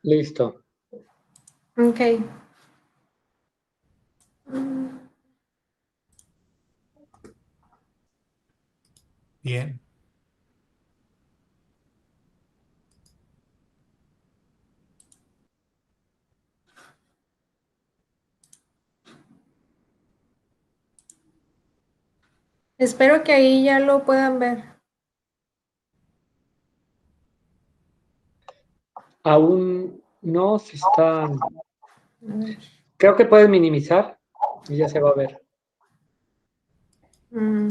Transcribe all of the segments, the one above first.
Listo. Ok. Bien. Espero que ahí ya lo puedan ver. Aún no se está. A ver. Creo que puedes minimizar y ya se va a ver. Mm,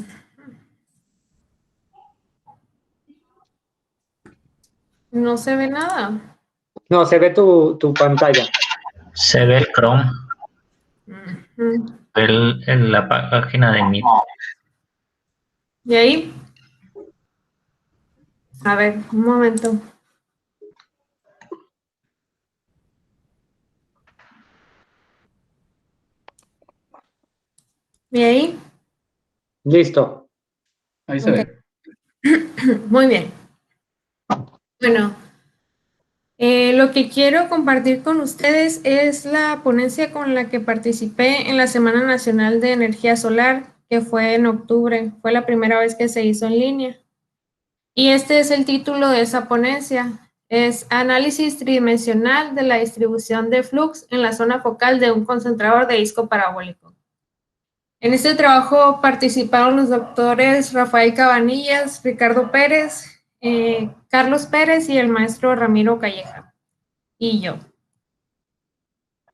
No se ve nada. No, se ve tu pantalla. Se ve el Chrome Mm. en la página de Meet. ¿Y ahí? A ver, un momento. ¿Y ahí? Listo. Ahí se Ok. ve. Muy bien. Bueno, lo que quiero compartir con ustedes es la ponencia con la que participé en la Semana Nacional de Energía Solar, que fue en octubre. Fue la primera vez que se hizo en línea. Y este es el título de esa ponencia. Es Análisis tridimensional de la distribución de flux en la zona focal de un concentrador de disco parabólico. En este trabajo participaron los doctores Rafael Cabanillas, Ricardo Pérez, Carlos Pérez y el maestro Ramiro Calleja, y yo.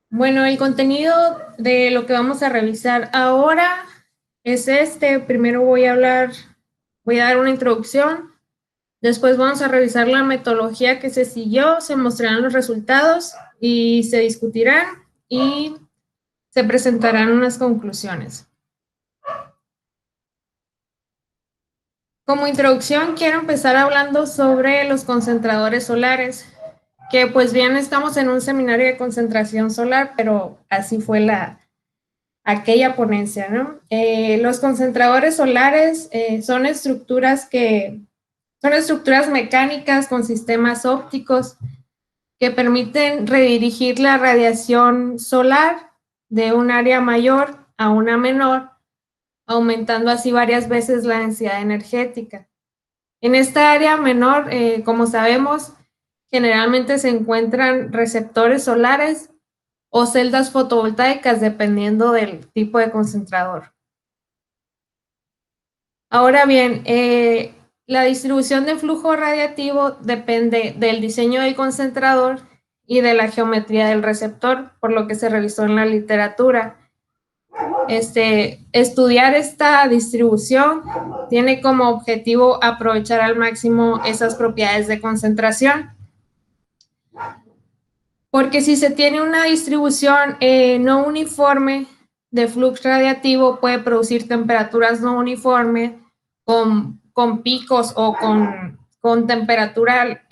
Bueno, el contenido de lo que vamos a revisar ahora es este. Primero voy a dar una introducción. Después vamos a revisar la metodología que se siguió, se mostrarán los resultados y se discutirán y se presentarán unas conclusiones. Como introducción, quiero empezar hablando sobre los concentradores solares, que pues bien estamos en un seminario de concentración solar, pero así fue aquella ponencia, ¿no? Los concentradores solares son estructuras mecánicas con sistemas ópticos que permiten redirigir la radiación solar de un área mayor a una menor, aumentando así varias veces la densidad energética. En esta área menor, como sabemos, generalmente se encuentran receptores solares o celdas fotovoltaicas, dependiendo del tipo de concentrador. Ahora bien, la distribución de flujo radiativo depende del diseño del concentrador y de la geometría del receptor, por lo que se revisó en la literatura. Estudiar esta distribución tiene como objetivo aprovechar al máximo esas propiedades de concentración. Porque si se tiene una distribución no uniforme de flux radiativo, puede producir temperaturas no uniformes con picos o con temperatura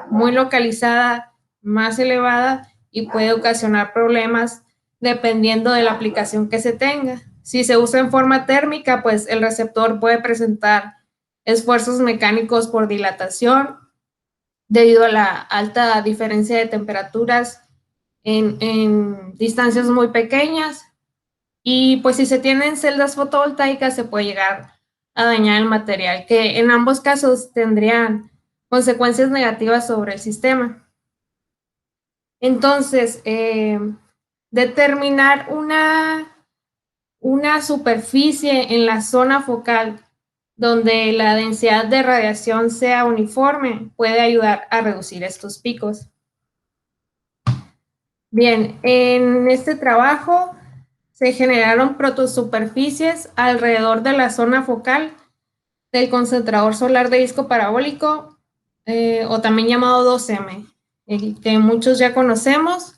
muy localizada, más elevada, y puede ocasionar problemas dependiendo de la aplicación que se tenga. Si se usa en forma térmica, pues el receptor puede presentar esfuerzos mecánicos por dilatación debido a la alta diferencia de temperaturas en distancias muy pequeñas. Y pues si se tienen celdas fotovoltaicas se puede llegar a dañar el material, que en ambos casos tendrían consecuencias negativas sobre el sistema. Entonces, determinar una superficie en la zona focal donde la densidad de radiación sea uniforme puede ayudar a reducir estos picos. Bien, en este trabajo se generaron protosuperficies alrededor de la zona focal del concentrador solar de disco parabólico, o también llamado 2M, el que muchos ya conocemos.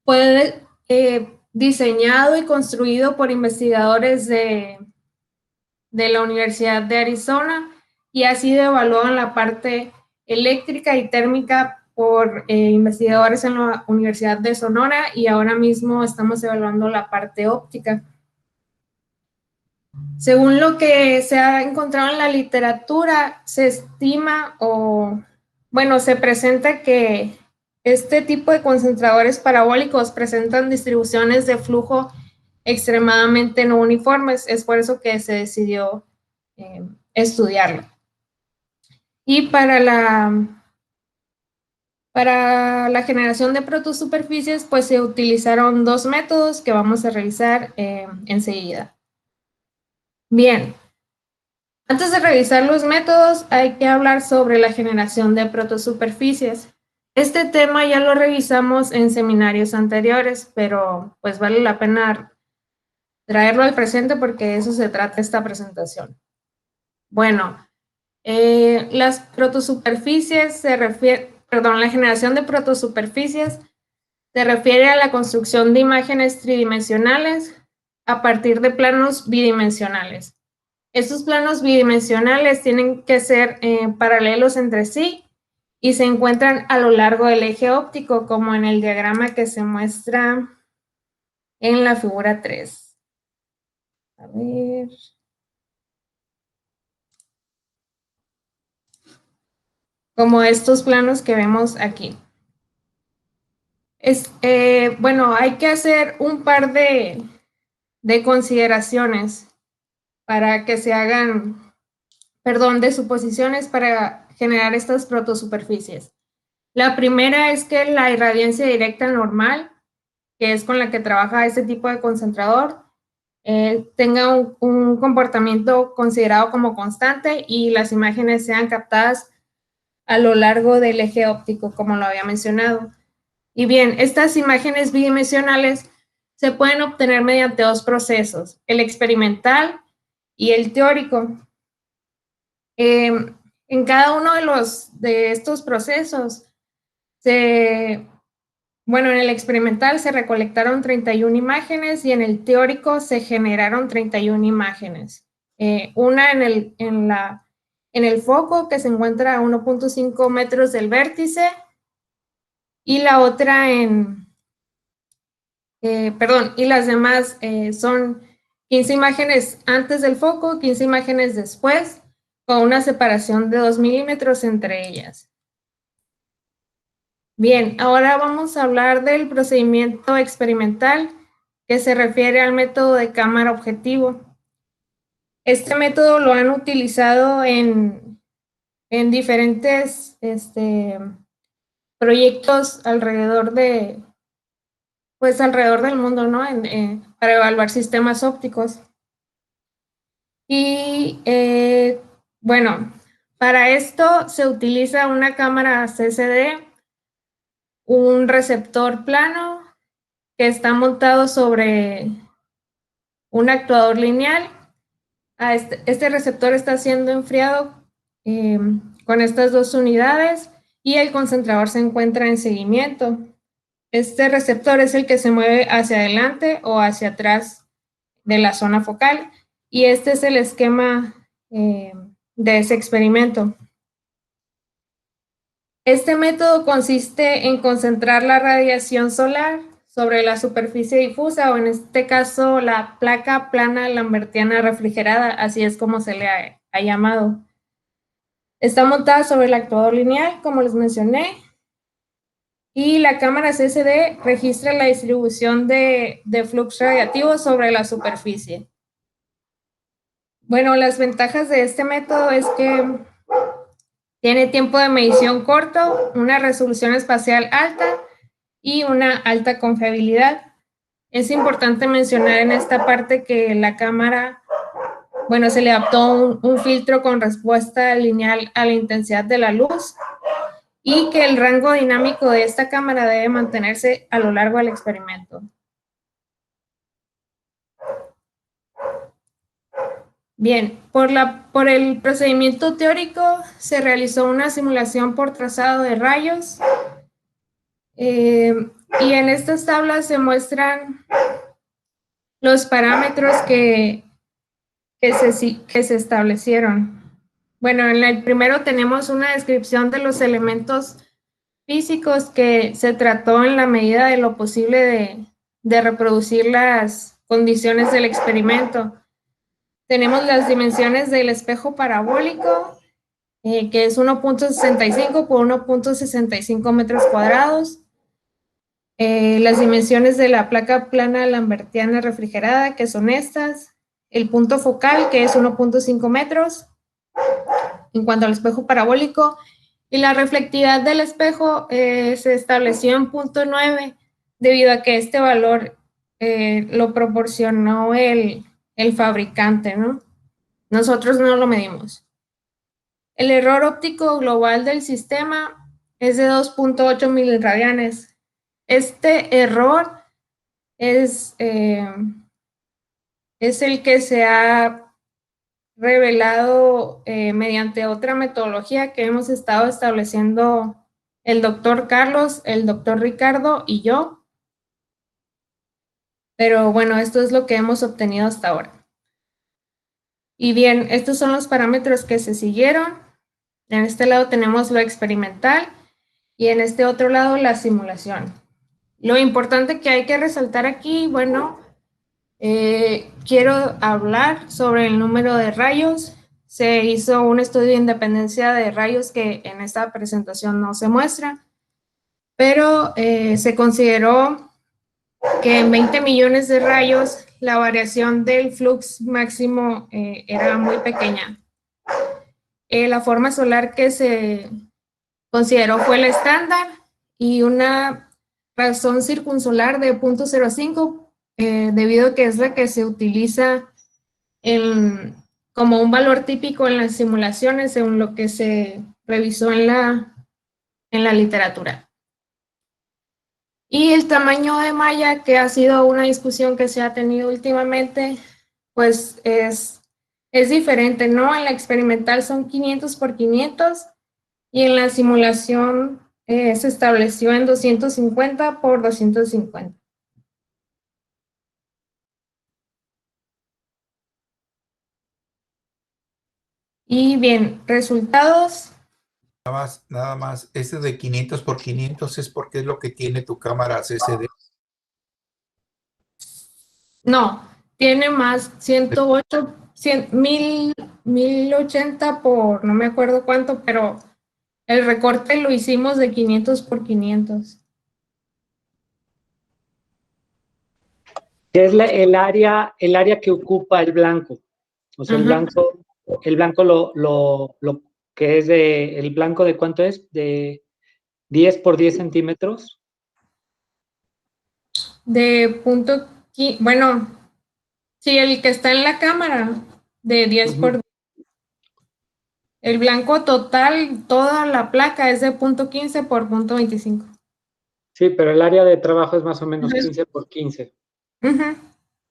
Fue diseñado y construido por investigadores de la Universidad de Arizona y ha sido evaluado en la parte eléctrica y térmica por investigadores en la Universidad de Sonora, y ahora mismo estamos evaluando la parte óptica. Según lo que se ha encontrado en la literatura, se estima se presenta que Este tipo de concentradores parabólicos presentan distribuciones de flujo extremadamente no uniformes. Es por eso que se decidió estudiarlo. Y para la generación de protosuperficies, pues se utilizaron dos métodos que vamos a revisar enseguida. Bien, antes de revisar los métodos, hay que hablar sobre la generación de protosuperficies. Este tema ya lo revisamos en seminarios anteriores, pero pues vale la pena traerlo al presente porque de eso se trata esta presentación. Bueno, las protosuperficies la generación de protosuperficies se refiere a la construcción de imágenes tridimensionales a partir de planos bidimensionales. Estos planos bidimensionales tienen que ser paralelos entre sí y se encuentran a lo largo del eje óptico, como en el diagrama que se muestra en la figura 3. A ver. Como estos planos que vemos aquí. Bueno, hay que hacer un par de consideraciones para que se hagan, de suposiciones para generar estas protosuperficies. La primera es que la irradiancia directa normal, que es con la que trabaja este tipo de concentrador, tenga un comportamiento considerado como constante y las imágenes sean captadas a lo largo del eje óptico, como lo había mencionado. Y bien, estas imágenes bidimensionales se pueden obtener mediante dos procesos, el experimental y el teórico. En cada uno de estos procesos, en el experimental se recolectaron 31 imágenes y en el teórico se generaron 31 imágenes. Una en el foco, que se encuentra a 1.5 metros del vértice, y la otra y las demás son 15 imágenes antes del foco, 15 imágenes después, con una separación de 2 milímetros entre ellas. Bien, ahora vamos a hablar del procedimiento experimental, que se refiere al método de cámara objetivo. Este método lo han utilizado en diferentes proyectos alrededor del mundo, ¿no? Para evaluar sistemas ópticos. Y para esto se utiliza una cámara CCD, un receptor plano que está montado sobre un actuador lineal. Este receptor está siendo enfriado con estas dos unidades y el concentrador se encuentra en seguimiento. Este receptor es el que se mueve hacia adelante o hacia atrás de la zona focal, y este es el esquema de ese experimento. Este método consiste en concentrar la radiación solar sobre la superficie difusa, o en este caso la placa plana lambertiana refrigerada, así es como se le ha llamado. Está montada sobre el actuador lineal, como les mencioné, y la cámara CCD registra la distribución de flux radiativo sobre la superficie. Bueno, las ventajas de este método es que tiene tiempo de medición corto, una resolución espacial alta y una alta confiabilidad. Es importante mencionar en esta parte que la cámara, se le adaptó un filtro con respuesta lineal a la intensidad de la luz, y que el rango dinámico de esta cámara debe mantenerse a lo largo del experimento. Bien, por el procedimiento teórico se realizó una simulación por trazado de rayos, y en estas tablas se muestran los parámetros que se establecieron. Bueno, en el primero tenemos una descripción de los elementos físicos que se trató en la medida de lo posible de reproducir las condiciones del experimento. Tenemos las dimensiones del espejo parabólico, que es 1.65 por 1.65 metros cuadrados. Las dimensiones de la placa plana lambertiana refrigerada, que son estas. El punto focal, que es 1.5 metros. En cuanto al espejo parabólico, y la reflectividad del espejo se estableció en 0.9 debido a que este valor lo proporcionó el fabricante, ¿no? Nosotros no lo medimos. El error óptico global del sistema es de 2.8 miliradianes. Este error es el que se ha revelado mediante otra metodología que hemos estado estableciendo el doctor Carlos, el doctor Ricardo y yo. Pero bueno, esto es lo que hemos obtenido hasta ahora. Y bien, estos son los parámetros que se siguieron. En este lado tenemos lo experimental y en este otro lado la simulación. Lo importante que hay que resaltar aquí, bueno, quiero hablar sobre el número de rayos. Se hizo un estudio de independencia de rayos que en esta presentación no se muestra, pero se consideró que en 20 millones de rayos la variación del flux máximo era muy pequeña. La forma solar que se consideró fue el estándar y una razón circunsolar de 0.05 debido a que es la que se utiliza como un valor típico en las simulaciones según lo que se revisó en la literatura. Y el tamaño de malla, que ha sido una discusión que se ha tenido últimamente, pues es diferente, ¿no? En la experimental son 500 por 500 y en la simulación se estableció en 250 por 250. Y bien, resultados. Nada más, este de 500 por 500 es porque es lo que tiene tu cámara CCD. No, tiene más 108, 1080 por no me acuerdo cuánto, pero el recorte lo hicimos de 500 por 500. ¿Qué es el área que ocupa el blanco? O sea, Ajá. el blanco lo que es el blanco de cuánto es, de 10 por 10 centímetros. De punto, bueno, sí, el que está en la cámara, de 10 por 10. El blanco total, toda la placa es de 0.15 por 0.25. Sí, pero el área de trabajo es más o menos 15 por 15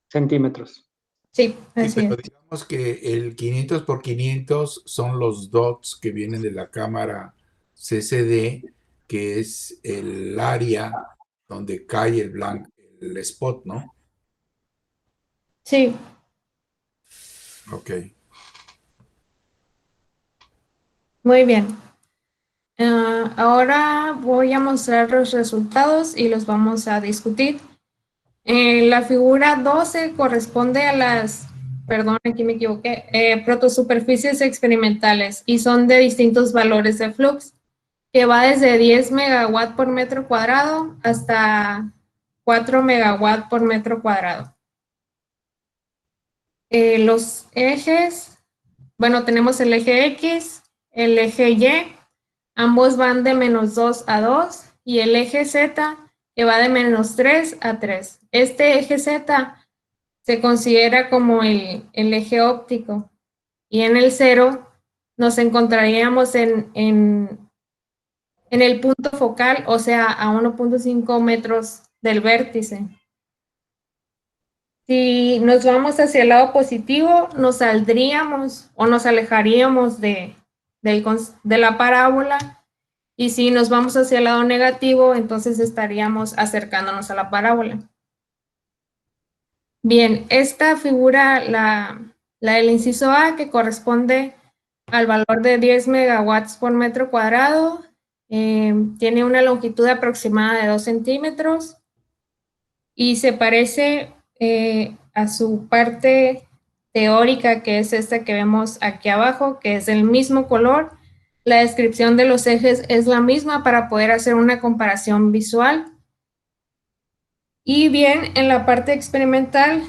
centímetros. Sí, Sí, así pero es. digamos que el 500 por 500 son los dots que vienen de la cámara CCD, que es el área donde cae el blanco, el spot, ¿no? Sí. Ok. Muy bien. Ahora voy a mostrar los resultados y los vamos a discutir. La figura 12 corresponde a las, perdón, aquí me equivoqué, protosuperficies experimentales y son de distintos valores de flux, que va desde 10 megawatt por metro cuadrado hasta 4 megawatt por metro cuadrado. Los ejes, bueno, tenemos el eje X, el eje Y, ambos van de -2 a 2, y el eje Z, que va de -3 a 3. Este eje Z se considera como el eje óptico, y en el 0 nos encontraríamos en el punto focal, o sea, a 1.5 metros del vértice. Si nos vamos hacia el lado positivo, nos saldríamos o nos alejaríamos de la parábola, y si nos vamos hacia el lado negativo, entonces estaríamos acercándonos a la parábola. Bien, esta figura, la del inciso A, que corresponde al valor de 10 megawatts por metro cuadrado, tiene una longitud aproximada de 2 centímetros y se parece a su parte teórica, que es esta que vemos aquí abajo, que es del mismo color La descripción de los ejes es la misma para poder hacer una comparación visual. Y bien, en la parte experimental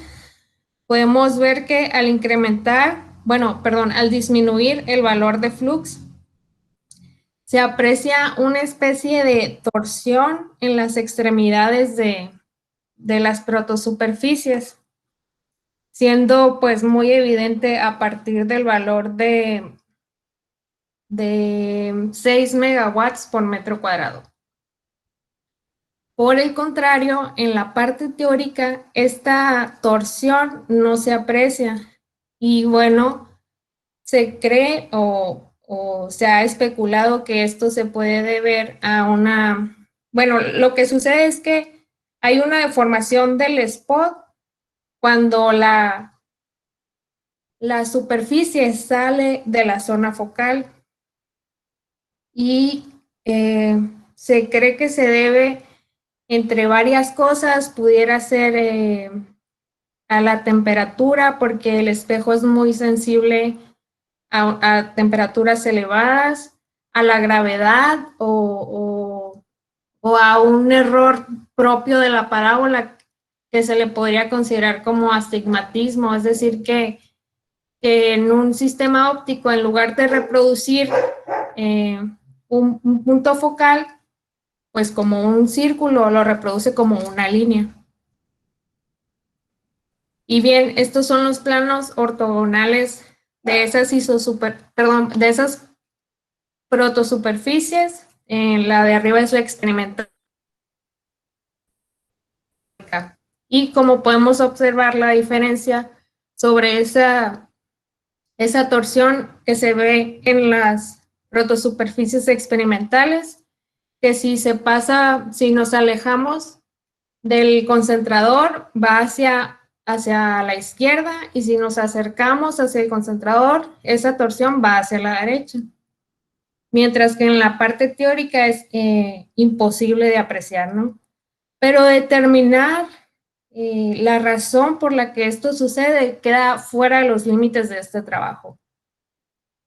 podemos ver que al al disminuir el valor de flux, se aprecia una especie de torsión en las extremidades de las protosuperficies, siendo pues muy evidente a partir del valor de 6 megawatts por metro cuadrado. Por el contrario, en la parte teórica, esta torsión no se aprecia. Y bueno, se cree o se ha especulado que esto se puede deber a lo que sucede es que hay una deformación del spot cuando la superficie sale de la zona focal y se cree que se debe, entre varias cosas, pudiera ser a la temperatura, porque el espejo es muy sensible a temperaturas elevadas, a la gravedad o a un error propio de la parábola que se le podría considerar como astigmatismo, es decir, que en un sistema óptico, en lugar de reproducir un punto focal, pues como un círculo, lo reproduce como una línea. Y bien, estos son los planos ortogonales de esas de esas protosuperficies. La de arriba es la experimental. Y como podemos observar la diferencia sobre esa torsión que se ve en las protosuperficies experimentales, que si nos alejamos del concentrador, va hacia la izquierda, y si nos acercamos hacia el concentrador, esa torsión va hacia la derecha. Mientras que en la parte teórica es imposible de apreciar, ¿no? Pero determinar la razón por la que esto sucede queda fuera de los límites de este trabajo.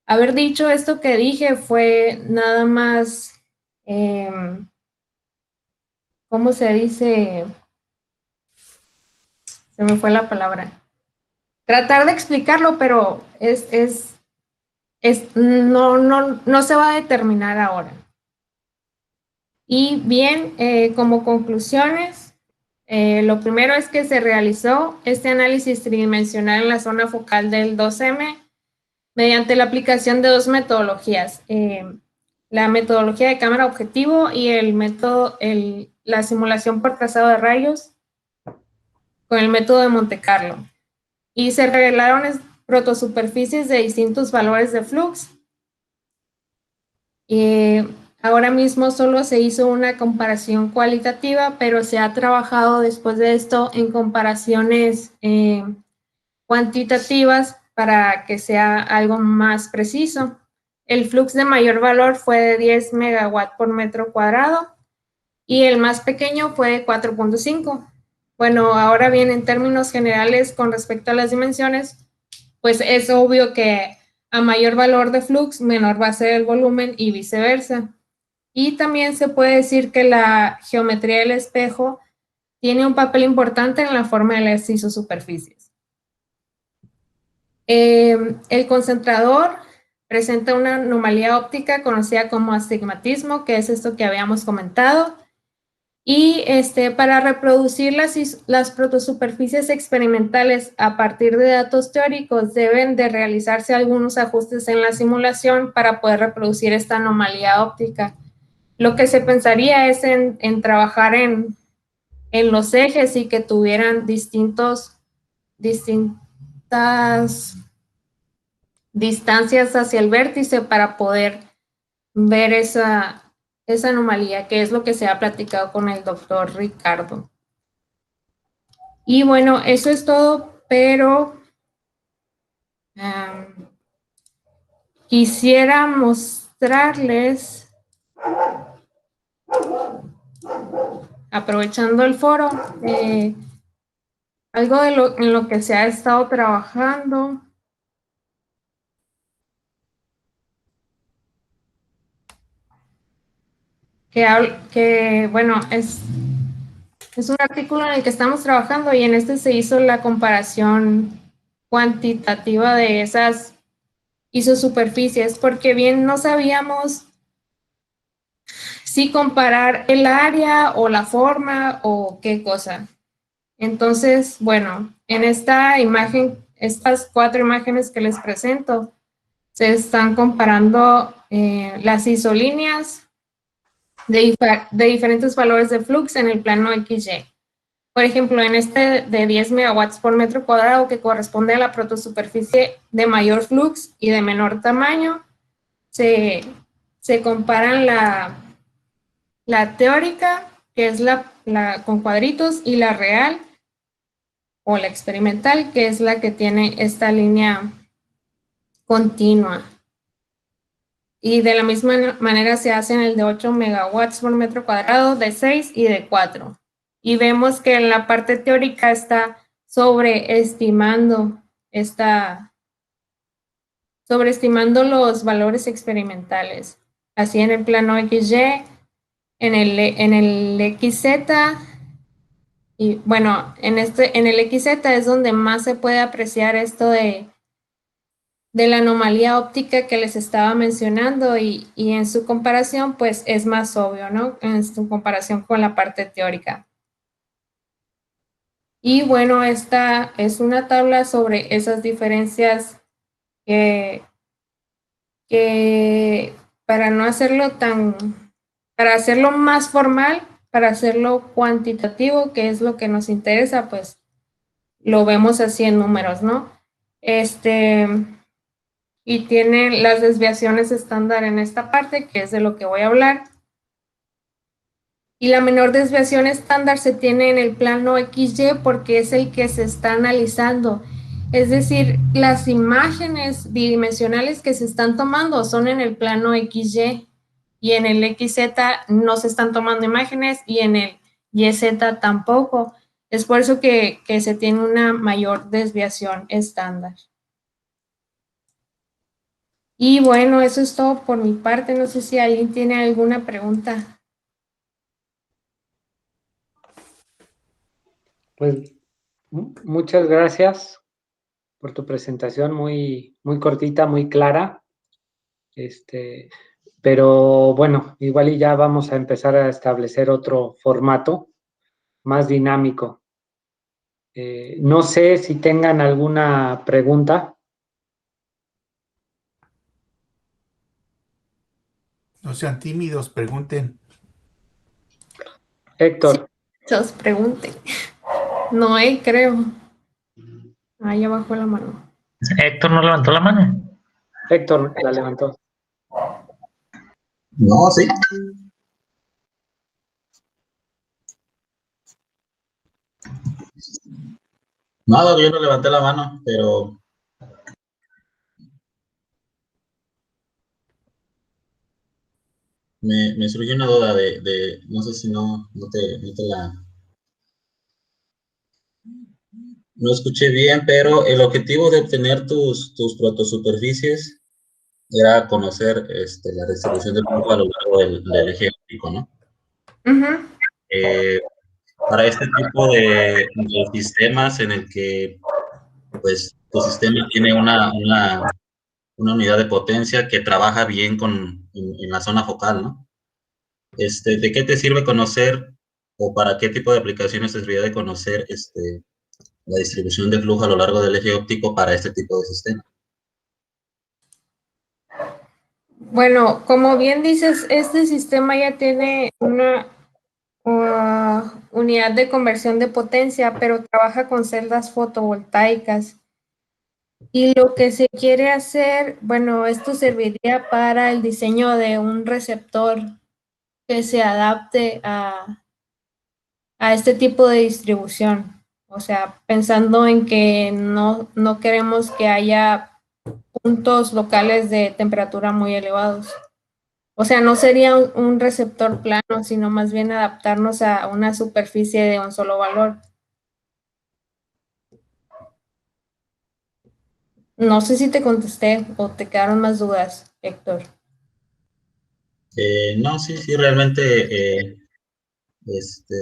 Haber dicho esto que dije fue nada más, ¿cómo se dice? Se me fue la palabra. Tratar de explicarlo, pero no se va a determinar ahora. Y bien, como conclusiones, lo primero es que se realizó este análisis tridimensional en la zona focal del 2M mediante la aplicación de dos metodologías, la metodología de cámara objetivo y la simulación por trazado de rayos con el método de Monte Carlo. Y se revelaron protosuperficies de distintos valores de flux. Ahora mismo solo se hizo una comparación cualitativa, pero se ha trabajado después de esto en comparaciones cuantitativas para que sea algo más preciso. El flux de mayor valor fue de 10 megawatts por metro cuadrado y el más pequeño fue de 4.5. Bueno, ahora bien, en términos generales, con respecto a las dimensiones, pues es obvio que a mayor valor de flux, menor va a ser el volumen y viceversa. Y también se puede decir que la geometría del espejo tiene un papel importante en la forma de las isosuperficies. El concentrador presenta una anomalía óptica conocida como astigmatismo, que es esto que habíamos comentado. Y para reproducir las protosuperficies experimentales a partir de datos teóricos, deben de realizarse algunos ajustes en la simulación para poder reproducir esta anomalía óptica. Lo que se pensaría es en trabajar en los ejes y que tuvieran distintas distancias hacia el vértice para poder ver esa anomalía, que es lo que se ha platicado con el doctor Ricardo. Y bueno, eso es todo, pero quisiera mostrarles, aprovechando el foro, algo en lo que se ha estado trabajando. bueno, es un artículo en el que estamos trabajando y en este se hizo la comparación cuantitativa de esas isosuperficies, porque bien no sabíamos si comparar el área o la forma o qué cosa. Entonces, bueno, en esta imagen, estas 4 imágenes que les presento, se están comparando las isolíneas de diferentes valores de flux en el plano XY. Por ejemplo, en este de 10 megawatts por metro cuadrado, que corresponde a la protosuperficie de mayor flux y de menor tamaño, se comparan la teórica, que es la con cuadritos, y la real, o la experimental, que es la que tiene esta línea continua. Y de la misma manera se hace en el de 8 megawatts por metro cuadrado, de 6 y de 4. Y vemos que en la parte teórica está sobreestimando los valores experimentales. Así en el plano XY, en el XZ, y bueno, en el XZ es donde más se puede apreciar esto de la anomalía óptica que les estaba mencionando, y en su comparación pues es más obvio, ¿no? En su comparación con la parte teórica. Y bueno, esta es una tabla sobre esas diferencias que para no hacerlo para hacerlo más formal, para hacerlo cuantitativo, que es lo que nos interesa, pues lo vemos así en números, ¿no? Y tiene las desviaciones estándar en esta parte, que es de lo que voy a hablar. Y la menor desviación estándar se tiene en el plano XY porque es el que se está analizando. Es decir, las imágenes bidimensionales que se están tomando son en el plano XY, y en el XZ no se están tomando imágenes, y en el YZ tampoco. Es por eso que se tiene una mayor desviación estándar. Y bueno, eso es todo por mi parte. No sé si alguien tiene alguna pregunta. Pues muchas gracias por tu presentación, muy, muy cortita, muy clara. Pero bueno, igual y ya vamos a empezar a establecer otro formato más dinámico. No sé si tengan alguna pregunta. No sean tímidos, pregunten. Héctor, Os pregunten. No, creo. Ah, ya bajó la mano. Héctor no levantó la mano. Héctor la levantó. No, sí. Nada, yo no levanté la mano, pero me surgió una duda no sé si no no escuché bien, pero el objetivo de obtener tus protosuperficies era conocer la distribución del flujo a lo largo del eje óptico, ¿no? Uh-huh. Para este tipo de sistemas en el que, pues, tu sistema tiene una unidad de potencia que trabaja bien en la zona focal, ¿no? ¿De qué te sirve conocer o para qué tipo de aplicaciones te serviría de conocer la distribución de flujo a lo largo del eje óptico para este tipo de sistema? Bueno, como bien dices, este sistema ya tiene una unidad de conversión de potencia, pero trabaja con celdas fotovoltaicas. Y lo que se quiere hacer, bueno, esto serviría para el diseño de un receptor que se adapte a este tipo de distribución. O sea, pensando en que no queremos que haya puntos locales de temperatura muy elevados. O sea, no sería un receptor plano, sino más bien adaptarnos a una superficie de un solo valor. No sé si te contesté o te quedaron más dudas, Héctor. No, sí, sí, realmente, este,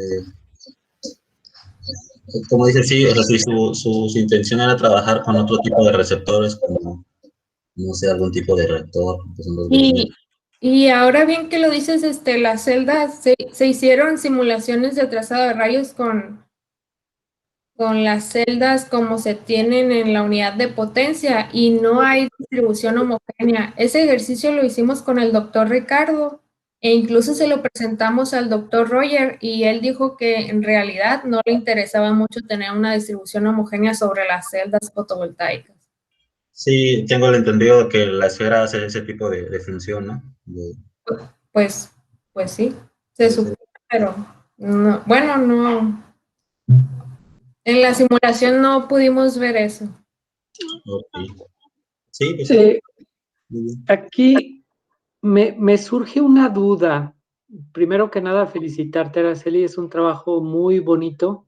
como dice, sí, o sea, sí, su intención era trabajar con otro tipo de receptores, como, no sé, algún tipo de reactor, que son los Y, y ahora bien que lo dices, las celdas, se hicieron simulaciones de trazado de rayos con las celdas como se tienen en la unidad de potencia y no hay distribución homogénea. Ese ejercicio lo hicimos con el doctor Ricardo e incluso se lo presentamos al doctor Roger y él dijo que en realidad no le interesaba mucho tener una distribución homogénea sobre las celdas fotovoltaicas. Sí, tengo el entendido de que la esfera hace ese tipo de función, ¿no? Pues, pues sí, se supone, pero no, bueno, no. En la simulación no pudimos ver eso. Okay. Sí, pues Sí, muy bien. aquí me surge una duda. Primero que nada, felicitarte, Araceli, es un trabajo muy bonito.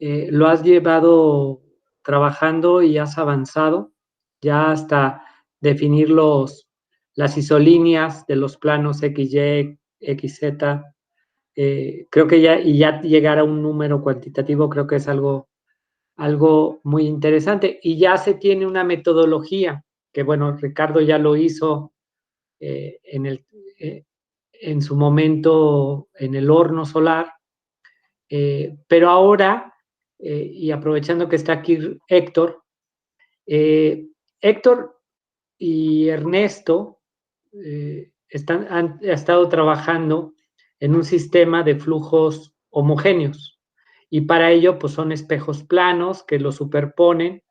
Lo has llevado trabajando y has avanzado ya hasta definir las isolíneas de los planos XY, XZ. Creo que ya llegar a un número cuantitativo creo que es algo muy interesante. Y ya se tiene una metodología que, bueno, Ricardo ya lo hizo eh, en el, eh, en su momento en el horno solar, pero ahora, y aprovechando que está aquí Héctor y Ernesto han estado trabajando en un sistema de flujos homogéneos y para ello pues son espejos planos que lo superponen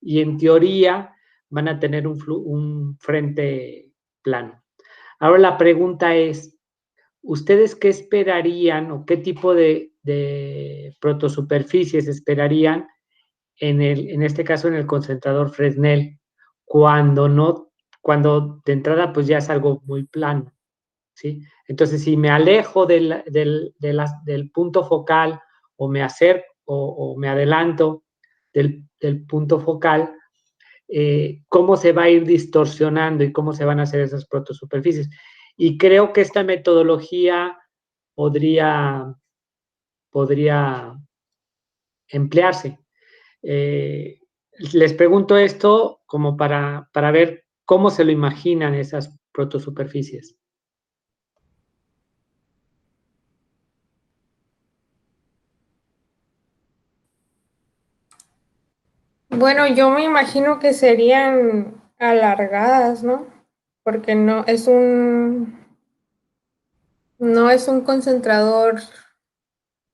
y en teoría van a tener un frente plano. Ahora la pregunta es, ¿ustedes qué esperarían o qué tipo de protosuperficies esperarían en este caso en el concentrador Fresnel, cuando de entrada pues ya es algo muy plano, ¿sí? Entonces, si me alejo del punto focal o me acerco o me adelanto del punto focal, cómo se va a ir distorsionando y cómo se van a hacer esas protosuperficies. Y creo que esta metodología podría emplearse. Eh, Les pregunto esto como para ver cómo se lo imaginan esas protosuperficies. Bueno, yo me imagino que serían alargadas, ¿no? Porque no es un concentrador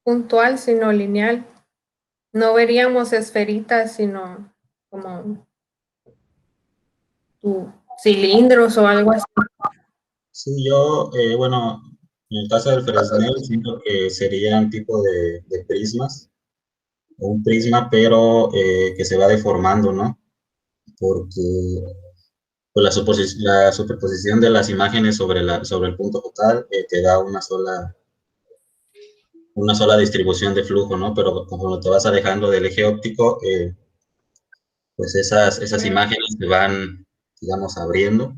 puntual, sino lineal. No veríamos esferitas, sino como cilindros o algo así. Sí, yo, bueno, en el caso del Fresnel, siento que sería un tipo de prismas, o un prisma, pero que se va deformando, ¿no? Porque pues, la superposición de las imágenes sobre el punto focal te da una sola distribución de flujo, ¿no? Pero conforme te vas alejando del eje óptico, pues esas imágenes se van, digamos, abriendo,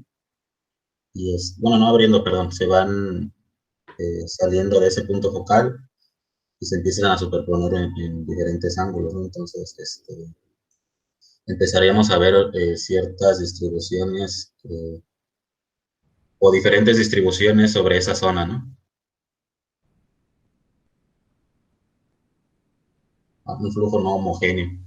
bueno, no abriendo, perdón, se van saliendo de ese punto focal y se empiezan a superponer en diferentes ángulos, ¿no? Entonces, empezaríamos a ver ciertas distribuciones o diferentes distribuciones sobre esa zona, ¿no? Un flujo no homogéneo.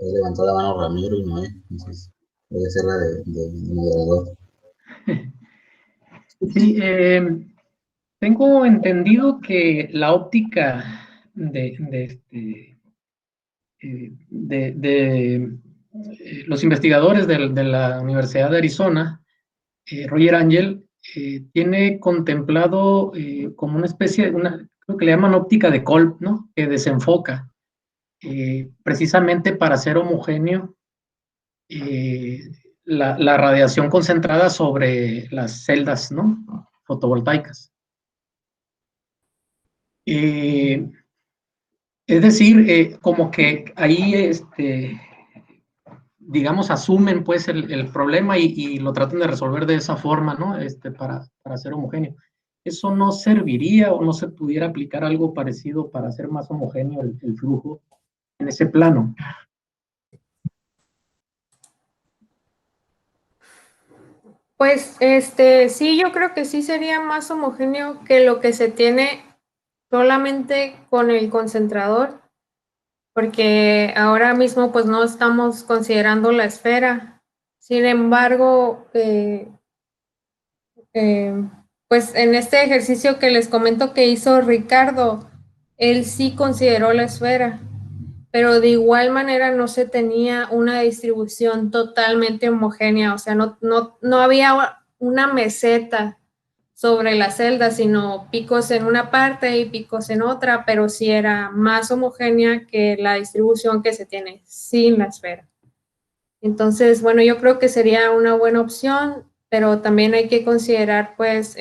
He levantado la mano Ramiro y Noé, entonces puede ser la de moderador. Sí, tengo entendido que la óptica de los investigadores de la Universidad de Arizona, Roger Angel, tiene contemplado como una especie, creo que le llaman óptica de Kolb, ¿no? Que desenfoca, precisamente para hacer homogéneo la radiación concentrada sobre las celdas, ¿no? Fotovoltaicas. Es decir, como que ahí, digamos, asumen pues el problema y lo tratan de resolver de esa forma, ¿no? Para ser homogéneo. ¿Eso no serviría o no se pudiera aplicar algo parecido para hacer más homogéneo el flujo en ese plano? Pues sí, yo creo que sí sería más homogéneo que lo que se tiene solamente con el concentrador, porque ahora mismo pues no estamos considerando la esfera. Sin embargo, pues en este ejercicio que les comento que hizo Ricardo, él sí consideró la esfera, pero de igual manera no se tenía una distribución totalmente homogénea, o sea, no había una meseta sobre la celda, sino picos en una parte y picos en otra, pero sí era más homogénea que la distribución que se tiene sin la esfera. Entonces, bueno, yo creo que sería una buena opción, pero también hay que considerar, pues,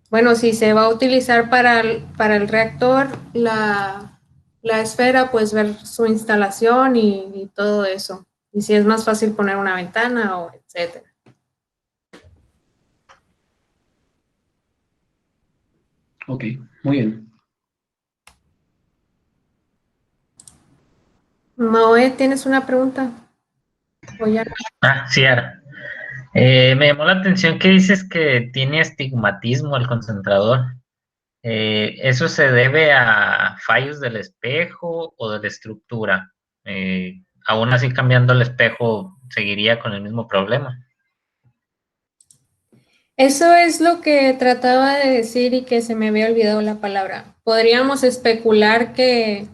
bueno, si se va a utilizar para el reactor la esfera, pues ver su instalación y todo eso. Y si es más fácil poner una ventana o etcétera. Ok, muy bien. Noé, ¿tienes una pregunta? ¿O ya? Sí, Ara. Me llamó la atención que dices que tiene astigmatismo el concentrador. ¿Eso se debe a fallos del espejo o de la estructura? Aún así, cambiando el espejo, ¿seguiría con el mismo problema? Eso es lo que trataba de decir y que se me había olvidado la palabra. Podríamos especular que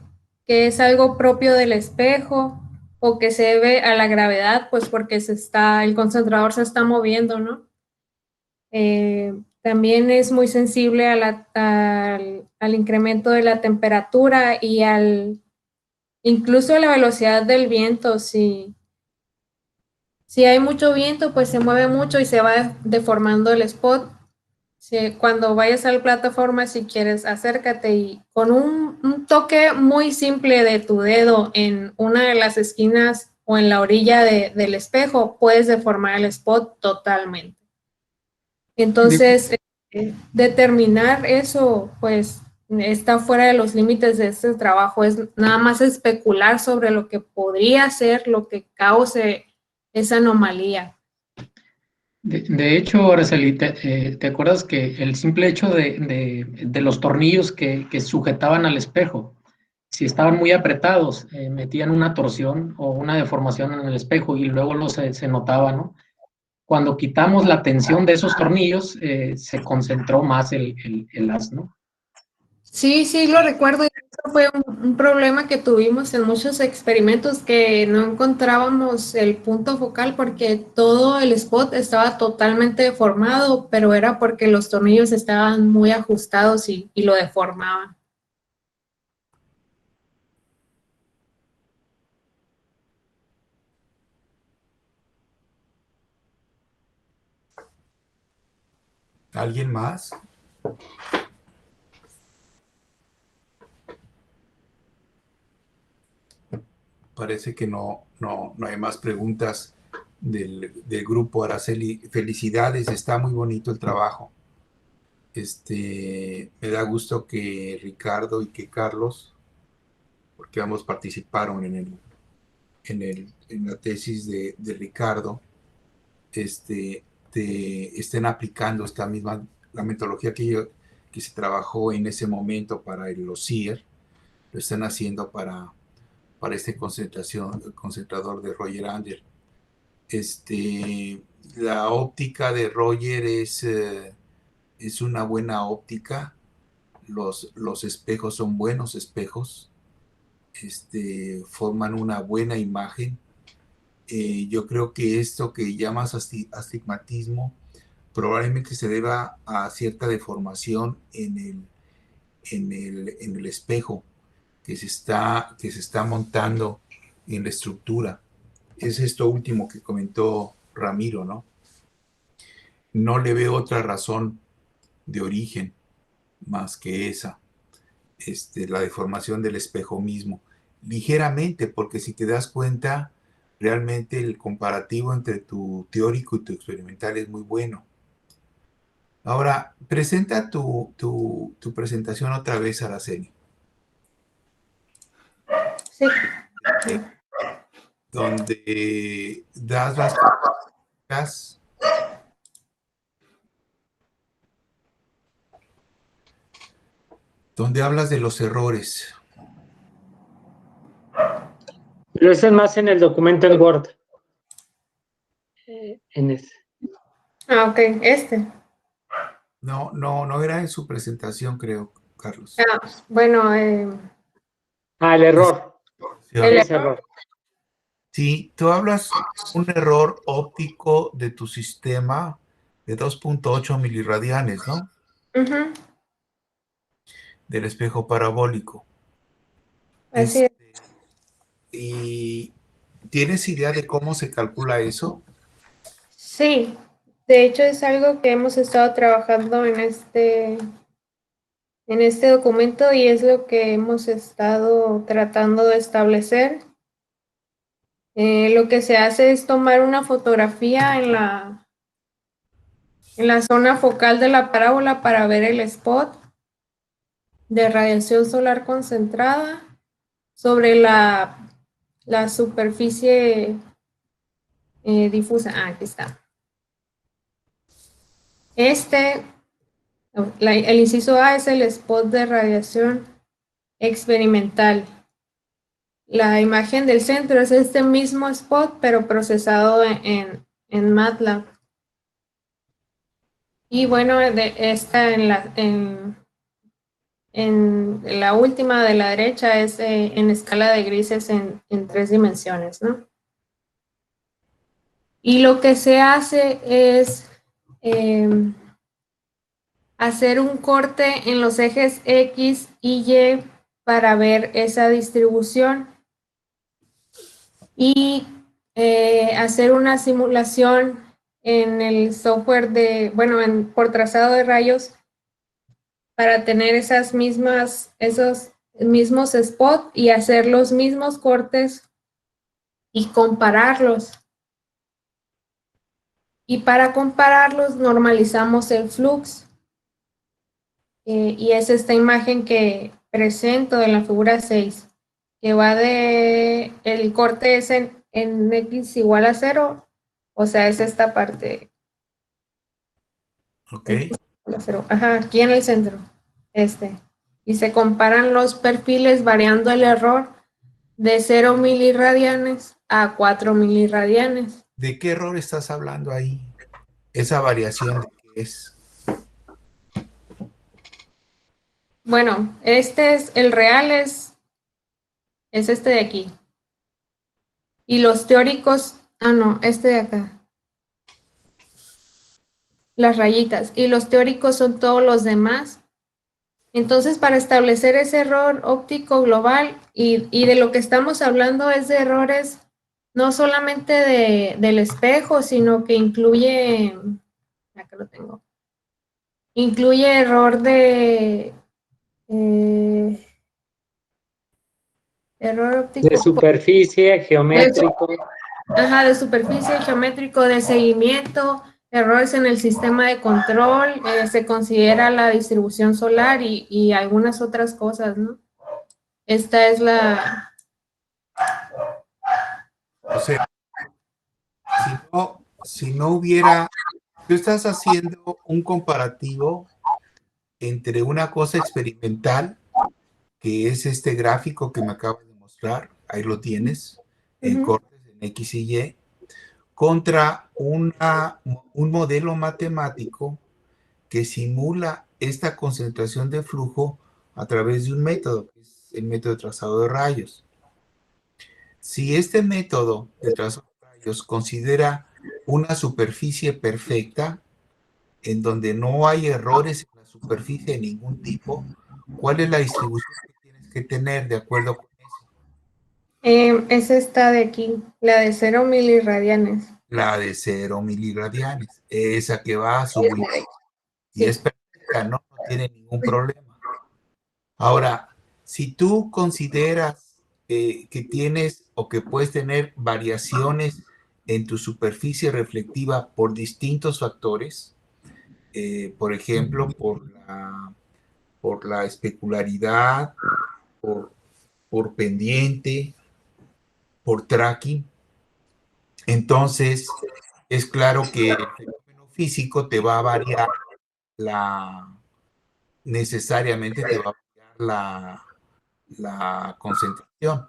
es algo propio del espejo o que se debe a la gravedad, pues porque el concentrador se está moviendo, ¿no? También es muy sensible al incremento de la temperatura y incluso a la velocidad del viento. Si hay mucho viento, pues se mueve mucho y se va deformando el spot. Cuando vayas a la plataforma, si quieres, acércate y con un toque muy simple de tu dedo en una de las esquinas o en la orilla del espejo, puedes deformar el spot totalmente. Entonces, determinar eso, pues, está fuera de los límites de este trabajo. Es nada más especular sobre lo que podría ser lo que cause esa anomalía. De hecho, Araceli, ¿te acuerdas que el simple hecho de los tornillos que sujetaban al espejo, si estaban muy apretados, metían una torsión o una deformación en el espejo y luego se notaba, ¿no? Cuando quitamos la tensión de esos tornillos, se concentró más el haz, ¿no? Sí, sí, lo recuerdo. Eso fue un problema que tuvimos en muchos experimentos, que no encontrábamos el punto focal porque todo el spot estaba totalmente deformado, pero era porque los tornillos estaban muy ajustados y lo deformaban. ¿Alguien más? Parece que no hay más preguntas del grupo. Araceli, felicidades, está muy bonito el trabajo. Me da gusto que Ricardo y que Carlos, porque ambos participaron en la tesis de Ricardo, estén aplicando la metodología que se trabajó en ese momento para el OSIER, lo están haciendo para este concentrador de Roger Andel. La óptica de Roger es una buena óptica. Los espejos son buenos espejos. Forman una buena imagen. Yo creo que esto que llamas astigmatismo probablemente se deba a cierta deformación en el espejo que se está montando en la estructura. Es esto último que comentó Ramiro, ¿no? No le veo otra razón de origen. más que esa, la deformación del espejo mismo. Ligeramente, porque si te das cuenta, realmente el comparativo entre tu teórico y tu experimental es muy bueno. Ahora, presenta tu presentación otra vez, Araceli. Sí. Donde das las prácticas, donde hablas de los errores. Pero ese es más en el documento en Word. En ese. Ah, ok, este. No era en su presentación, creo, Carlos. Ah, bueno, El error. el Ese error. Sí, tú hablas un error óptico de tu sistema de 2.8 miliradianes, ¿no? ujú, Del espejo parabólico. así es. ¿Y tienes idea de cómo se calcula eso? Sí, de hecho es algo que hemos estado trabajando en este documento y es lo que hemos estado tratando de establecer. Lo que se hace es tomar una fotografía en la zona focal de la parábola para ver el spot de radiación solar concentrada sobre la superficie difusa. Ah, aquí está. El inciso A es el spot de radiación experimental. La imagen del centro es este mismo spot, pero procesado en MATLAB. Y bueno, esta en la última de la derecha es en escala de grises en 3 dimensiones, ¿no? Y lo que se hace es hacer un corte en los ejes X y Y para ver esa distribución y hacer una simulación en el software por trazado de rayos para tener esos mismos spots y hacer los mismos cortes y compararlos. Y para compararlos normalizamos el flux. Y es esta imagen que presento en la figura 6, que va el corte es en X igual a 0, o sea, es esta parte. Ok. Ajá, aquí en el centro, y se comparan los perfiles variando el error de 0 miliradianes a 4 miliradianes. ¿De qué error estás hablando ahí? ¿Esa variación de qué es? Bueno, el real es este de aquí. Y los teóricos, no, este de acá. Las rayitas. Y los teóricos son todos los demás. Entonces, para establecer ese error óptico global, y de lo que estamos hablando es de errores no solamente del espejo, sino que incluye, acá lo tengo, incluye error error óptico. De superficie, geométrico. Ajá, de superficie, geométrico, de seguimiento, errores en el sistema de control, se considera la distribución solar y algunas otras cosas, ¿no? Esta es la... O sea, si no hubiera, tú estás haciendo un comparativo entre una cosa experimental, que es este gráfico que me acabas de mostrar, ahí lo tienes, en cortes en X y Y, contra un modelo matemático que simula esta concentración de flujo a través de un método, que es el método de trazado de rayos. Si este método de trazado de rayos considera una superficie perfecta, en donde no hay errores en la superficie de ningún tipo, ¿cuál es la distribución que tienes que tener de acuerdo con eso? Es esta de aquí, la de 0 miliradianes. La de 0 miliradianes, esa que va a subir. Y Sí. es perfecta, ¿no? No tiene ningún problema. Ahora, si tú consideras que tienes o que puedes tener variaciones en tu superficie reflectiva por distintos factores, por ejemplo, por la especularidad, por pendiente, por tracking, entonces es claro que el fenómeno físico te va a variar necesariamente te va a variar concentración.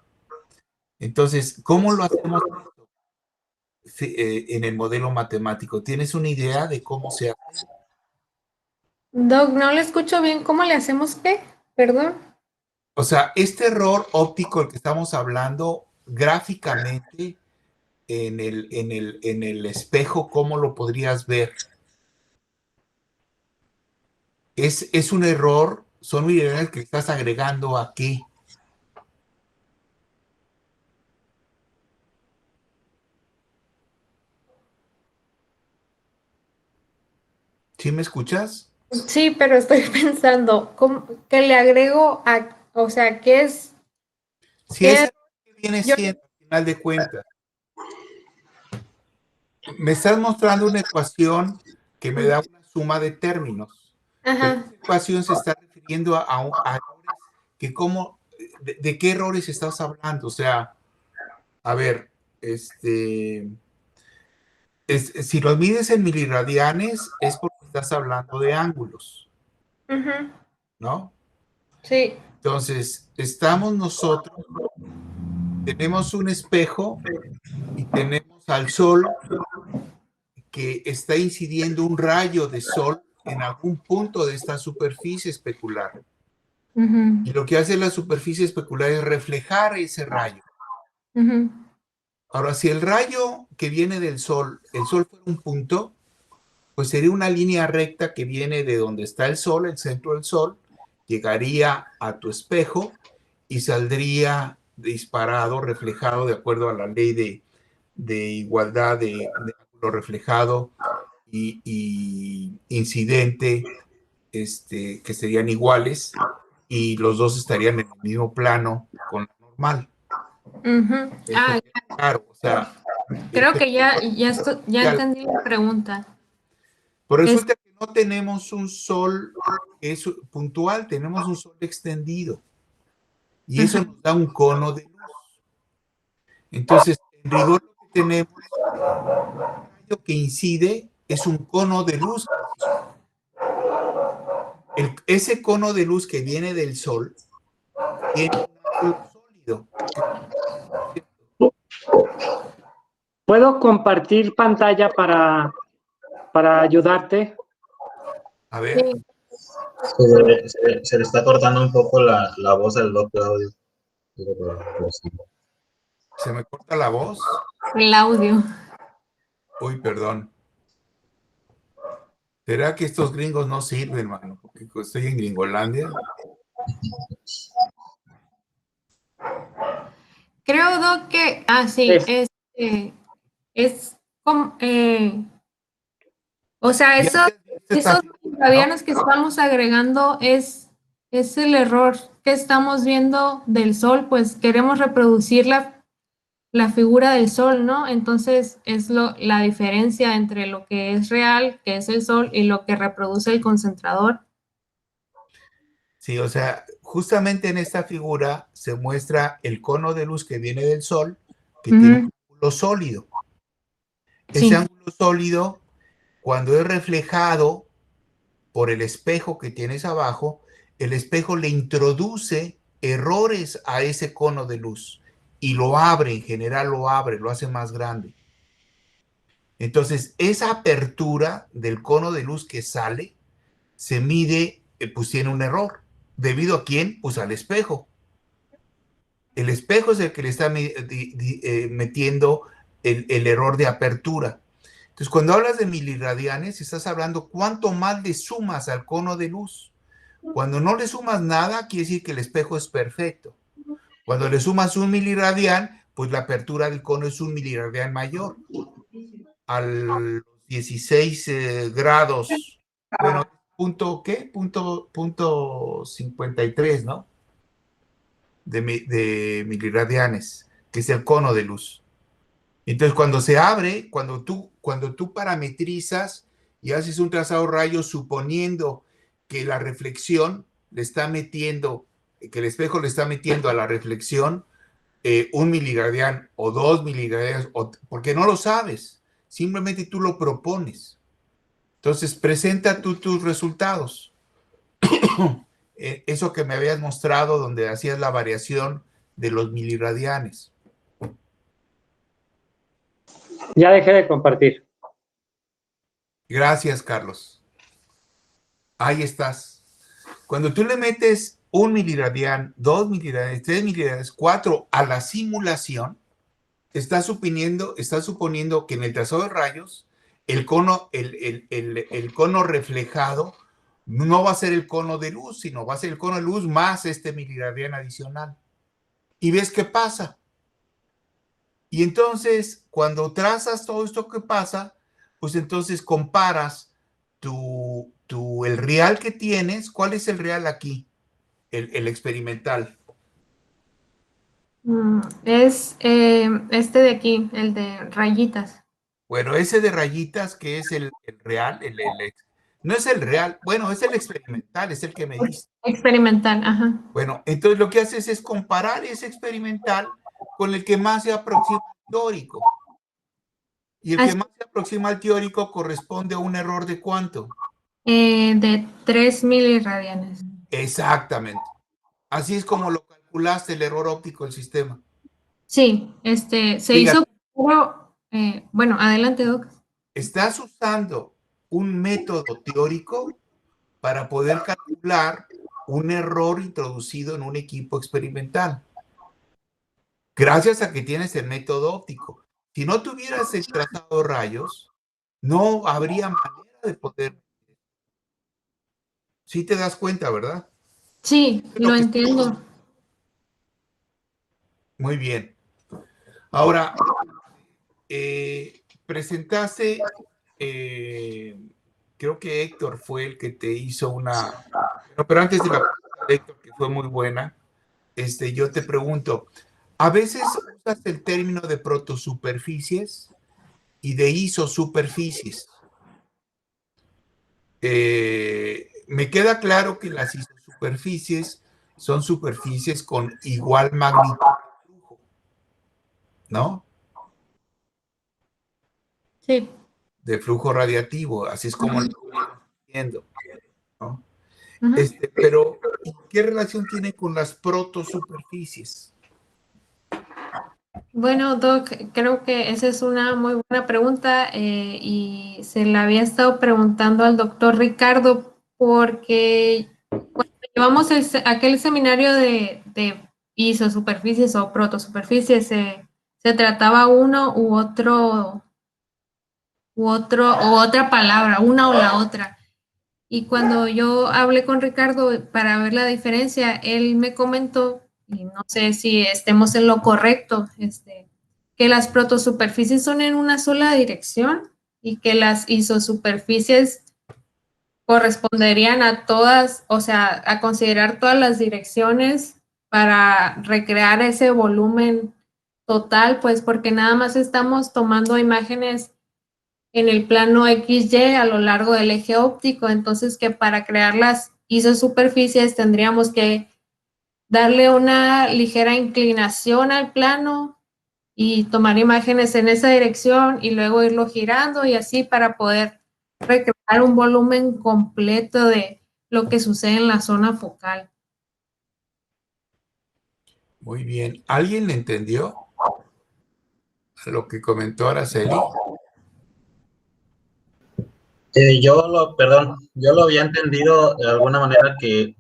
Entonces, ¿cómo lo hacemos en el modelo matemático? ¿Tienes una idea de cómo se hace? Doc, no le escucho bien. ¿Cómo le hacemos qué? Perdón. O sea, este error óptico del que estamos hablando, gráficamente, en el espejo, ¿cómo lo podrías ver? Es un error, son unidades que estás agregando aquí. ¿Sí me escuchas? Sí, pero estoy pensando, ¿qué le agrego a, o sea, qué es? Si es que viene siendo, al final de cuentas, me estás mostrando una ecuación que me da una suma de términos. Pero esa ecuación se está refiriendo a errores que ¿de qué errores estás hablando? O sea, a ver, si los mides en miliradianes es porque estás hablando de ángulos, ¿no? Sí. Entonces, tenemos un espejo y tenemos al sol que está incidiendo un rayo de sol en algún punto de esta superficie especular. Y lo que hace la superficie especular es reflejar ese rayo. Ahora, si el rayo que viene del sol, el sol fuera un punto, pues sería una línea recta que viene de donde está el sol, el centro del sol, llegaría a tu espejo y saldría disparado, reflejado de acuerdo a la ley de igualdad de ángulo reflejado y incidente, que serían iguales, y los dos estarían en el mismo plano con la normal. Claro, o sea, creo que ya entendí la pregunta. Pero resulta que no tenemos un sol que es puntual, tenemos un sol extendido. Y eso nos da un cono de luz. Entonces, en rigor lo que tenemos, el rayo que incide es un cono de luz. Ese cono de luz que viene del sol tiene un ángulo sólido. ¿Puedo compartir pantalla para ayudarte? A ver. Se le está cortando un poco la voz al bloque de audio. ¿Se me corta la voz? El audio. Uy, perdón. ¿Será que estos gringos no sirven, mano? Porque estoy en Gringolandia. Creo, Doc, que es como, o sea, esos radianos que estamos agregando es el error que estamos viendo del sol, pues queremos reproducir la figura del sol, ¿no? Entonces es la diferencia entre lo que es real, que es el sol, y lo que reproduce el concentrador. Sí, o sea, justamente en esta figura se muestra el cono de luz que viene del sol, que tiene un ángulo sólido. Ese ángulo sólido, cuando es reflejado por el espejo que tienes abajo, el espejo le introduce errores a ese cono de luz y lo abre, en general lo abre, lo hace más grande. Entonces, esa apertura del cono de luz que sale se mide, pues tiene un error. ¿Debido a quién? Pues al espejo. El espejo es el que le está metiendo el error de apertura. Entonces, cuando hablas de miliradianes, estás hablando cuánto más le sumas al cono de luz. Cuando no le sumas nada, quiere decir que el espejo es perfecto. Cuando le sumas un miliradian, pues la apertura del cono es un miliradian mayor. A los 16 grados, bueno, ¿qué? Punto 53, ¿no? De miliradianes, que es el cono de luz. Entonces, cuando se abre, cuando tú parametrizas y haces un trazado rayo suponiendo que la reflexión le está metiendo, que el espejo le está metiendo a la reflexión 1 miligradian o 2 miligradianes, porque no lo sabes, simplemente tú lo propones. Entonces, presenta tú tus resultados. Eso que me habías mostrado donde hacías la variación de los miliradianes. Ya dejé de compartir. Gracias, Carlos. Ahí estás. Cuando tú le metes 1 miliradian, 2 miliradianes, 3 miliradianes, 4 a la simulación, está suponiendo que en el trazado de rayos el cono reflejado no va a ser el cono de luz, sino va a ser el cono de luz más este miliradian adicional. Y ves qué pasa. Y entonces, cuando trazas todo esto que pasa, pues entonces comparas el real que tienes. ¿Cuál es el real aquí? El experimental. Es este de aquí, el de rayitas. Bueno, ese de rayitas, que es el real, no es el real, bueno, es el experimental, es el que me diste. Experimental, ajá. Bueno, entonces lo que haces es comparar ese experimental con el que más se aproxima al teórico. Y el que más se aproxima al teórico corresponde a un error de ¿cuánto? De 3 miliradianes. Exactamente. Así es como lo calculaste el error óptico del sistema. Sí, se hizo, bueno, adelante, Doc. Estás usando un método teórico para poder calcular un error introducido en un equipo experimental. Gracias a que tienes el método óptico. Si no tuvieras el trazado de rayos, no habría manera de poder. Sí te das cuenta, ¿verdad? Sí, lo entiendo. Muy bien. Ahora, presentaste, creo que Héctor fue el que te hizo una. No, pero antes de la pregunta de Héctor, que fue muy buena, yo te pregunto, ¿a veces usas el término de protosuperficies y de isosuperficies? Me queda claro que las isosuperficies son superficies con igual magnitud de flujo, ¿no? Sí. De flujo radiativo, así es como lo estoy viendo, ¿no? Pero, ¿qué relación tiene con las protosuperficies? Bueno, Doc, creo que esa es una muy buena pregunta y se la había estado preguntando al doctor Ricardo porque cuando llevamos aquel seminario de isosuperficies o protosuperficies, se trataba uno u otra palabra, una o la otra. Y cuando yo hablé con Ricardo para ver la diferencia, él me comentó, y no sé si estemos en lo correcto, que las protosuperficies son en una sola dirección y que las isosuperficies corresponderían a todas, o sea, a considerar todas las direcciones para recrear ese volumen total, pues porque nada más estamos tomando imágenes en el plano XY a lo largo del eje óptico, entonces que para crear las isosuperficies tendríamos que darle una ligera inclinación al plano y tomar imágenes en esa dirección y luego irlo girando y así para poder recrear un volumen completo de lo que sucede en la zona focal. Muy bien. ¿Alguien le entendió a lo que comentó Araceli? Yo lo había entendido de alguna manera que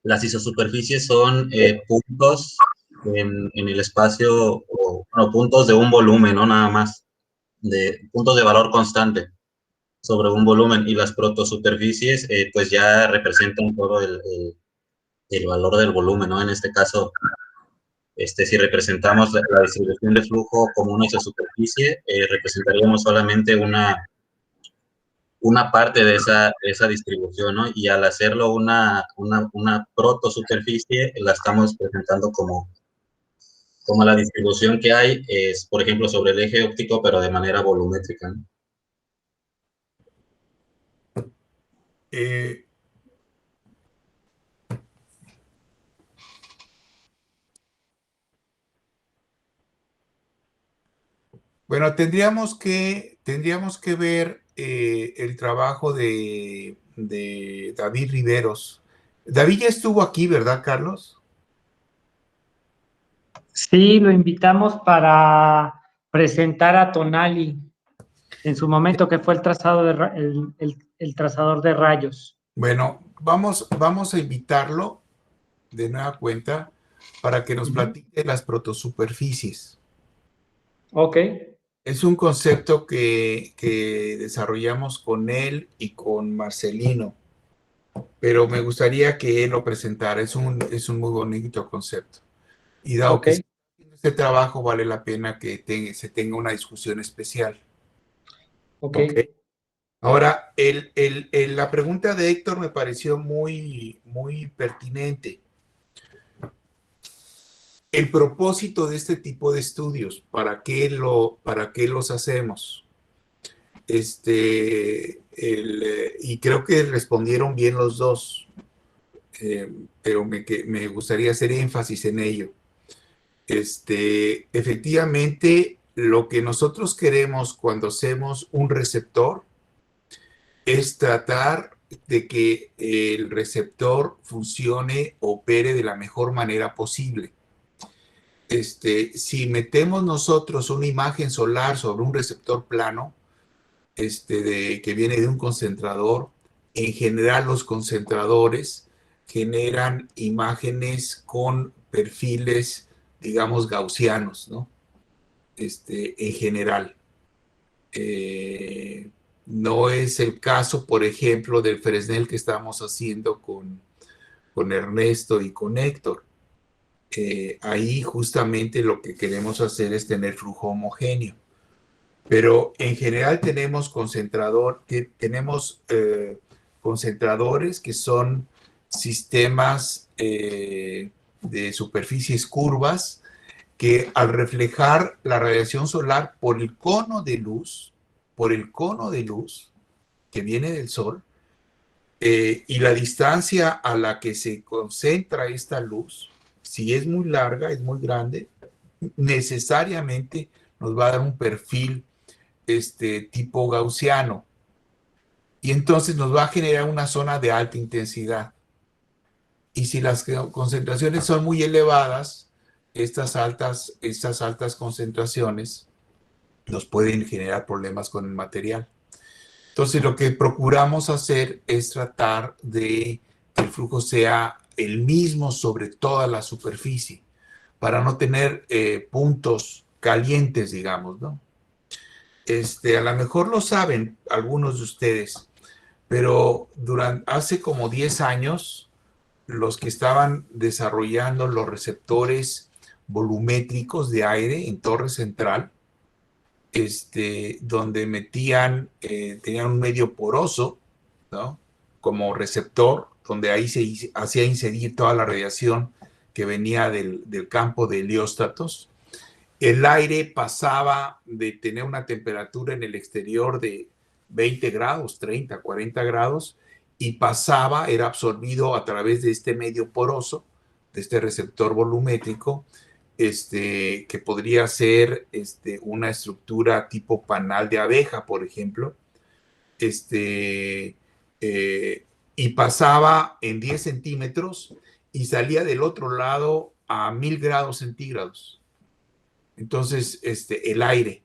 las isosuperficies son puntos en el espacio, o puntos de un volumen, ¿no? Nada más, de puntos de valor constante sobre un volumen, y las protosuperficies pues ya representan todo el valor del volumen, ¿no? En este caso, si representamos la distribución de flujo como una isosuperficie, representaríamos solamente una una parte de esa distribución, ¿no? Y al hacerlo una protosuperficie, la estamos presentando como la distribución que hay, es, por ejemplo, sobre el eje óptico, pero de manera volumétrica, ¿no? Bueno, tendríamos que ver el trabajo de David Riveros. David ya estuvo aquí, ¿verdad, Carlos? Sí, lo invitamos para presentar a Tonali en su momento, que fue el trazado el trazador de rayos. Bueno, vamos a invitarlo de nueva cuenta para que nos platique las protosuperficies. Ok. Es un concepto que desarrollamos con él y con Marcelino, pero me gustaría que él lo presentara. Es un muy bonito concepto. Y dado que este trabajo vale la pena que se tenga una discusión especial. Okay. Ahora, la pregunta de Héctor me pareció muy pertinente. El propósito de este tipo de estudios, ¿para qué los hacemos? Y creo que respondieron bien los dos, pero me gustaría hacer énfasis en ello. Efectivamente, lo que nosotros queremos cuando hacemos un receptor es tratar de que el receptor funcione, opere de la mejor manera posible. Si metemos nosotros una imagen solar sobre un receptor plano, que viene de un concentrador, en general los concentradores generan imágenes con perfiles, digamos, gaussianos, ¿no? En general. No es el caso, por ejemplo, del Fresnel que estamos haciendo con Ernesto y con Héctor. Ahí justamente lo que queremos hacer es tener flujo homogéneo. Pero en general tenemos concentradores que son sistemas de superficies curvas que al reflejar la radiación solar por el cono de luz que viene del Sol, y la distancia a la que se concentra esta luz, si es muy larga, es muy grande, necesariamente nos va a dar un perfil tipo gaussiano. Y entonces nos va a generar una zona de alta intensidad. Y si las concentraciones son muy elevadas, estas altas concentraciones nos pueden generar problemas con el material. Entonces, lo que procuramos hacer es tratar de que el flujo sea el mismo sobre toda la superficie, para no tener puntos calientes, digamos, ¿no? A lo mejor lo saben algunos de ustedes, pero hace como 10 años, los que estaban desarrollando los receptores volumétricos de aire en Torre Central, donde tenían un medio poroso, ¿no? Como receptor, donde ahí se hacía incidir toda la radiación que venía del campo de helióstatos. El aire pasaba de tener una temperatura en el exterior de 20 grados, 30, 40 grados, y era absorbido a través de este medio poroso, de este receptor volumétrico, que podría ser una estructura tipo panal de abeja, por ejemplo, y pasaba en 10 centímetros y salía del otro lado a 1000 grados centígrados. Entonces, el aire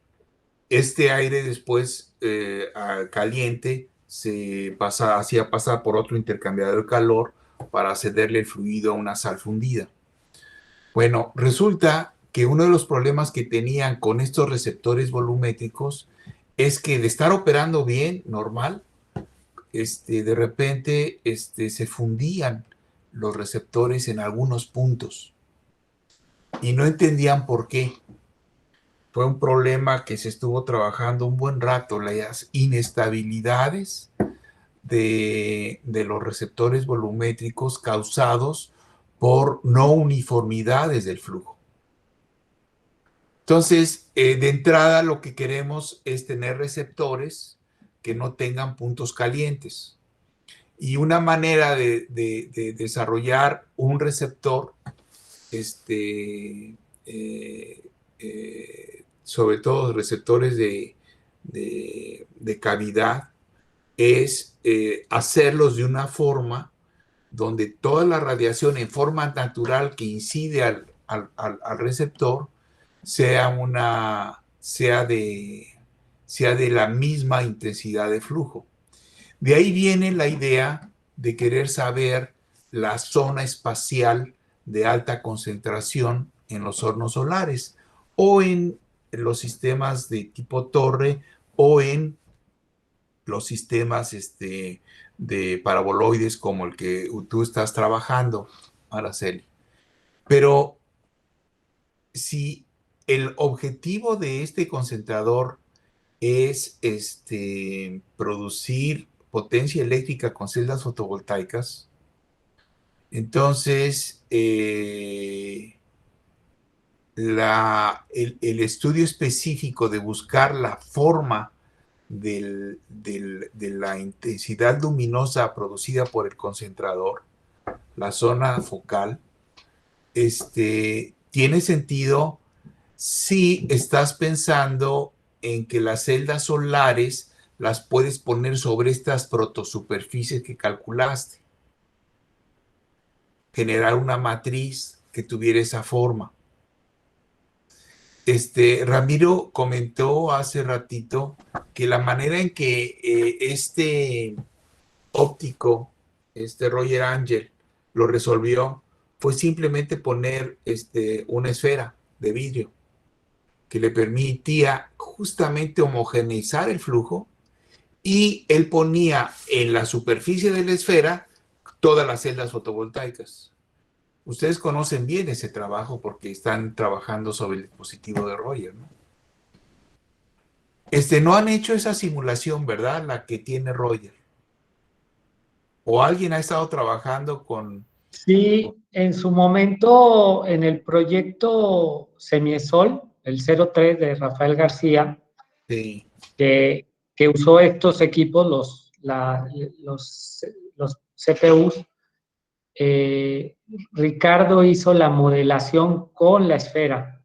después caliente se hacía pasar por otro intercambiador de calor para cederle el fluido a una sal fundida. Bueno, resulta que uno de los problemas que tenían con estos receptores volumétricos es que de estar operando bien, normal, de repente se fundían los receptores en algunos puntos y no entendían por qué. fue un problema que se estuvo trabajando un buen rato, las inestabilidades de los receptores volumétricos causados por no uniformidades del flujo. Entonces, de entrada lo que queremos es tener receptores que no tengan puntos calientes. Y una manera de desarrollar un receptor, sobre todo receptores de cavidad, es hacerlos de una forma donde toda la radiación en forma natural que incide al receptor sea de la misma intensidad de flujo. De ahí viene la idea de querer saber la zona espacial de alta concentración en los hornos solares o en los sistemas de tipo torre o en los sistemas de paraboloides como el que tú estás trabajando, Araceli. Pero si el objetivo de este concentrador es producir potencia eléctrica con celdas fotovoltaicas, entonces el estudio específico de buscar la forma de la intensidad luminosa producida por el concentrador, la zona focal, tiene sentido si estás pensando en que las celdas solares las puedes poner sobre estas protosuperficies que calculaste. Generar una matriz que tuviera esa forma. Ramiro comentó hace ratito que la manera en que este óptico, Roger Ángel, lo resolvió fue simplemente poner una esfera de vidrio que le permitía justamente homogeneizar el flujo, y él ponía en la superficie de la esfera todas las celdas fotovoltaicas. Ustedes conocen bien ese trabajo porque están trabajando sobre el dispositivo de Roger, ¿no? No han hecho esa simulación, ¿verdad? La que tiene Roger. ¿O alguien ha estado trabajando con...? Sí, en su momento, en el proyecto Semiesol, el 03 de Rafael García, Sí. que usó estos equipos, los CPUs, Ricardo hizo la modelación con la esfera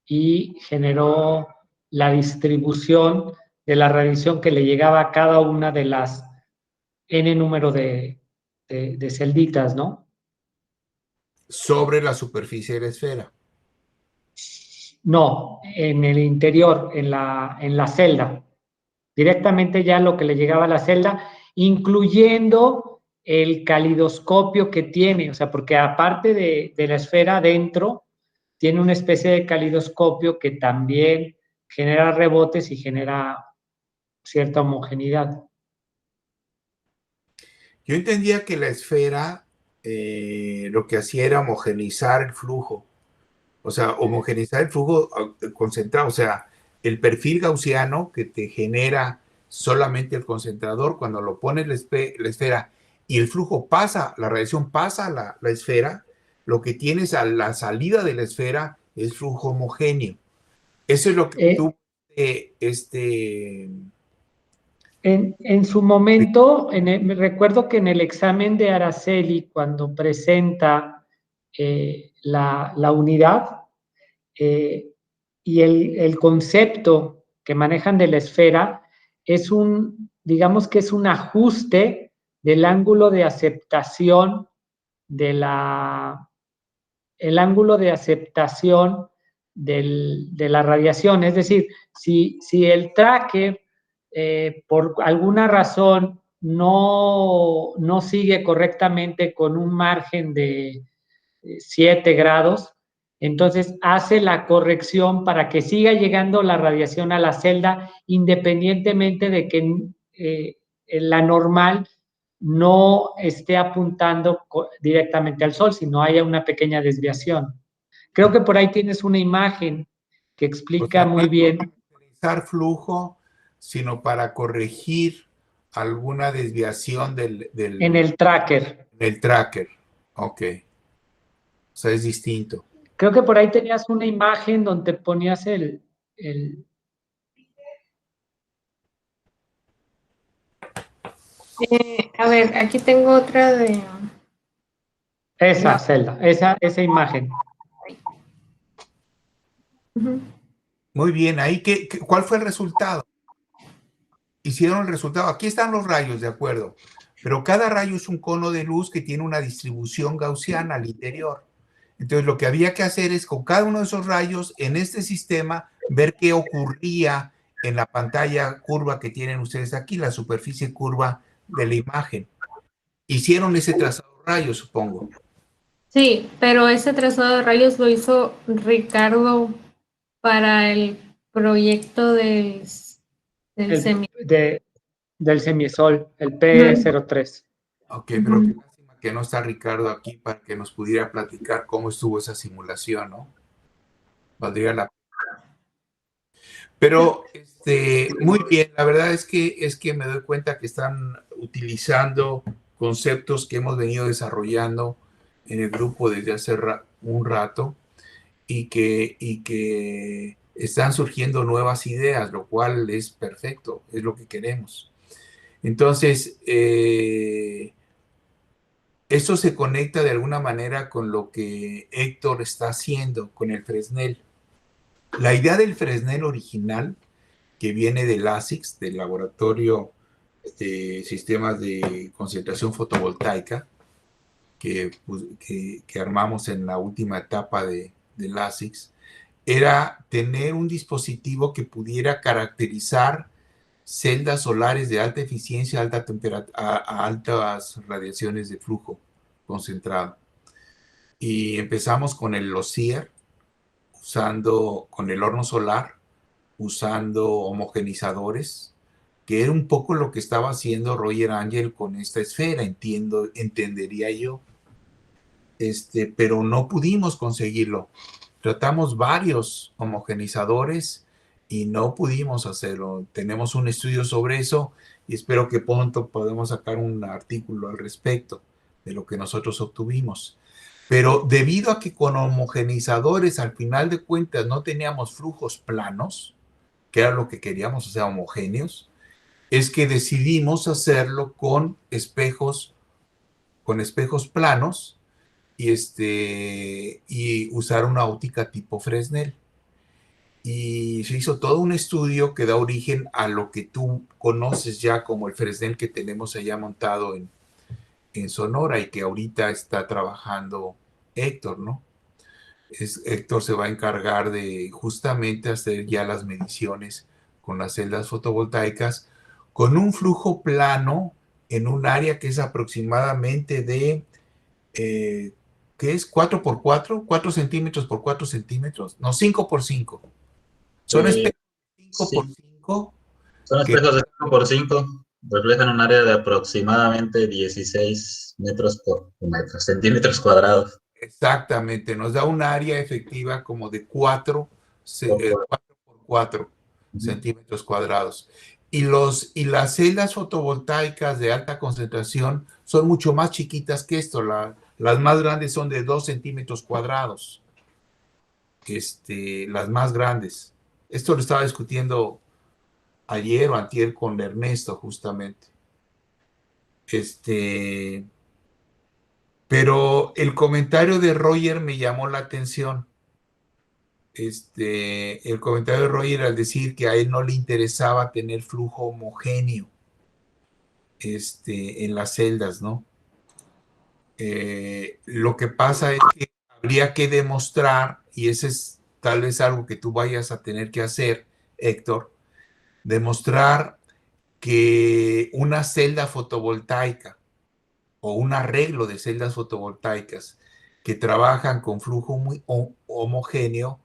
y generó la distribución de la radiación que le llegaba a cada una de las N número de celditas, ¿no? Sobre la superficie de la esfera. No, en el interior, en la celda. Directamente ya lo que le llegaba a la celda, incluyendo el calidoscopio que tiene, o sea, porque aparte de la esfera adentro, tiene una especie de calidoscopio que también genera rebotes y genera cierta homogeneidad. Yo entendía que la esfera lo que hacía era homogeneizar el flujo. O sea, homogeneizar el flujo concentrado. O sea, el perfil gaussiano que te genera solamente el concentrador, cuando lo pones la esfera y el flujo pasa, la radiación pasa a la esfera, lo que tienes a la salida de la esfera es flujo homogéneo. Eso es lo que tú... En su momento, me recuerdo que en el examen de Araceli, cuando presenta la unidad y el concepto que manejan de la esfera, es digamos que es un ajuste del ángulo de aceptación el ángulo de aceptación de la radiación. Es decir, si el tracker por alguna razón no sigue correctamente con un margen de 7 grados, entonces hace la corrección para que siga llegando la radiación a la celda, independientemente de que la normal no esté apuntando directamente al sol, sino haya una pequeña desviación. Creo que por ahí tienes una imagen que explica muy bien. Utilizar flujo, sino para corregir alguna desviación En el tracker. del tracker. Ok. O sea, es distinto. Creo que por ahí tenías una imagen donde ponías el A ver, aquí tengo otra de... esa No. celda, esa imagen. Ujú. Muy bien, ahí, ¿cuál fue el resultado? Hicieron el resultado. Aquí están los rayos, de acuerdo. Pero cada rayo es un cono de luz que tiene una distribución gaussiana al interior. Entonces, lo que había que hacer es con cada uno de esos rayos en este sistema ver qué ocurría en la pantalla curva que tienen ustedes aquí, la superficie curva de la imagen. Hicieron ese trazado de rayos, supongo. Sí, pero ese trazado de rayos lo hizo Ricardo para el proyecto Del semisol, el P03. Ok, pero qué lástima que no está Ricardo aquí para que nos pudiera platicar cómo estuvo esa simulación, ¿no? Valdría la pena. Pero muy bien, la verdad es que me doy cuenta que están utilizando conceptos que hemos venido desarrollando en el grupo desde hace un rato y que están surgiendo nuevas ideas, lo cual es perfecto, es lo que queremos. Entonces, esto se conecta de alguna manera con lo que Héctor está haciendo con el Fresnel. La idea del Fresnel original, que viene del ASICS, del Laboratorio de Sistemas de Concentración Fotovoltaica, que armamos en la última etapa del ASICS, era tener un dispositivo que pudiera caracterizar celdas solares de alta eficiencia, alta a altas radiaciones de flujo concentrado. Y empezamos con el LOSIER, con el horno solar, usando homogenizadores, que era un poco lo que estaba haciendo Roger Ángel con esta esfera, entendería yo. Pero no pudimos conseguirlo. Tratamos varios homogenizadores y no pudimos hacerlo. Tenemos un estudio sobre eso y espero que pronto podamos sacar un artículo al respecto de lo que nosotros obtuvimos. Pero debido a que con homogenizadores al final de cuentas no teníamos flujos planos, que era lo que queríamos, o sea, homogéneos, es que decidimos hacerlo con espejos planos y usar una óptica tipo Fresnel. Y se hizo todo un estudio que da origen a lo que tú conoces ya como el Fresnel que tenemos allá montado en Sonora y que ahorita está trabajando Héctor, ¿no? Héctor se va a encargar de justamente hacer ya las mediciones con las celdas fotovoltaicas con un flujo plano en un área que es aproximadamente de ¿qué es? 4x4, 4 centímetros por 4 centímetros, no, 5x5. Son espejos de 5x5. Son espejos de 5x5, reflejan un área de aproximadamente 16 metros por centímetros cuadrados. Exactamente, nos da un área efectiva como de 4 por 4 centímetros cuadrados. Y las celdas fotovoltaicas de alta concentración son mucho más chiquitas que esto. Las más grandes son de 2 centímetros cuadrados. Las más grandes. Esto lo estaba discutiendo ayer o antier con Ernesto, justamente. Pero el comentario de Roger me llamó la atención. El comentario de Roger al decir que a él no le interesaba tener flujo homogéneo en las celdas, ¿no? Lo que pasa es que habría que demostrar, y ese es tal vez algo que tú vayas a tener que hacer, Héctor, demostrar que una celda fotovoltaica o un arreglo de celdas fotovoltaicas que trabajan con flujo muy homogéneo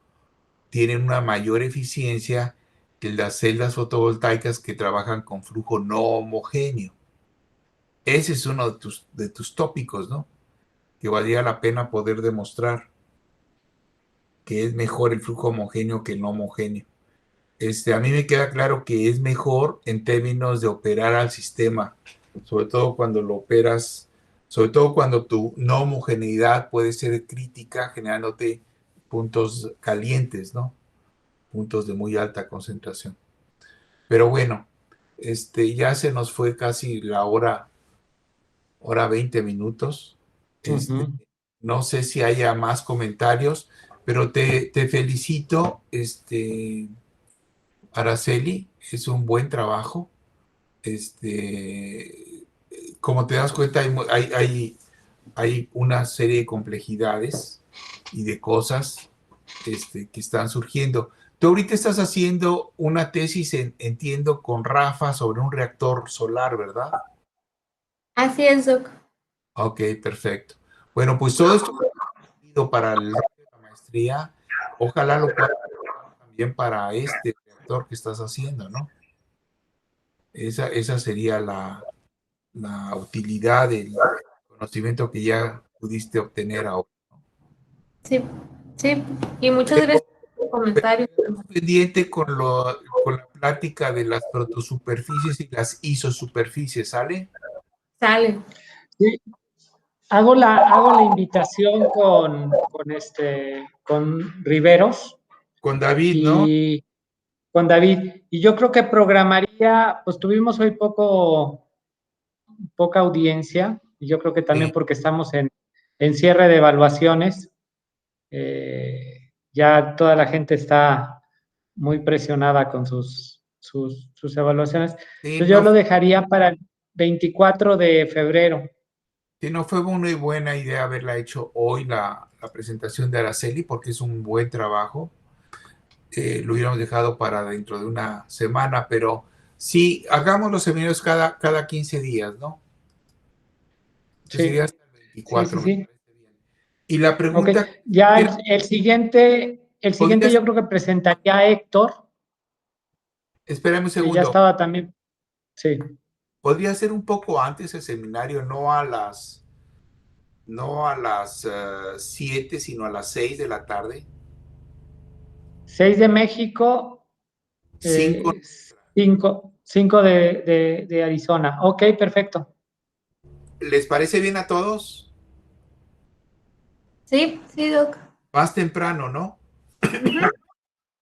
tienen una mayor eficiencia que las celdas fotovoltaicas que trabajan con flujo no homogéneo. Ese es uno de tus tópicos, ¿no? Que valía la pena poder demostrar. que es mejor el flujo homogéneo que el no homogéneo. A mí me queda claro que es mejor en términos de operar al sistema, sobre todo cuando lo operas, sobre todo cuando tu no homogeneidad puede ser crítica, generándote puntos calientes, ¿no? Puntos de muy alta concentración. Pero bueno, ya se nos fue casi la hora 20 minutos. No sé si haya más comentarios, pero te felicito, Araceli, es un buen trabajo. Como te das cuenta, hay una serie de complejidades y de cosas que están surgiendo. Tú ahorita estás haciendo una tesis, entiendo, con Rafa sobre un reactor solar, ¿verdad? Así es, Doc. Ok, perfecto. Bueno, pues todo esto para la maestría, ojalá lo puedas usar también para este reactor que estás haciendo, ¿no? Esa sería la utilidad del conocimiento que ya pudiste obtener ahora. Sí, sí. Y muchas gracias por tu comentario. Pendiente con la plática de las protosuperficies y las isosuperficies, ¿sale? Sale. Sí. Hago la invitación con Riveros. Con David, y ¿no? Con David. Y yo creo que programaría, pues tuvimos hoy poca audiencia, y yo creo que también Sí. porque estamos en cierre de evaluaciones. Ya toda la gente está muy presionada con sus evaluaciones. Sí, Entonces yo lo dejaría para el 24 de febrero. Sí, no fue muy buena idea haberla hecho hoy la presentación de Araceli, porque es un buen trabajo. Lo hubiéramos dejado para dentro de una semana, pero sí, hagamos los seminarios cada 15 días, ¿no? Entonces sería hasta el 24. Sí. Y la pregunta... Okay. Ya el siguiente yo creo que presentaría a Héctor. Espérame un Que segundo. ya estaba también. Sí. Podría ser un poco antes el seminario, no a las 7, sino a las 6 de la tarde. 6 de México, 5. 5 de Arizona. Ok, perfecto. ¿Les parece bien a todos? Sí, Doc. Más temprano, ¿no?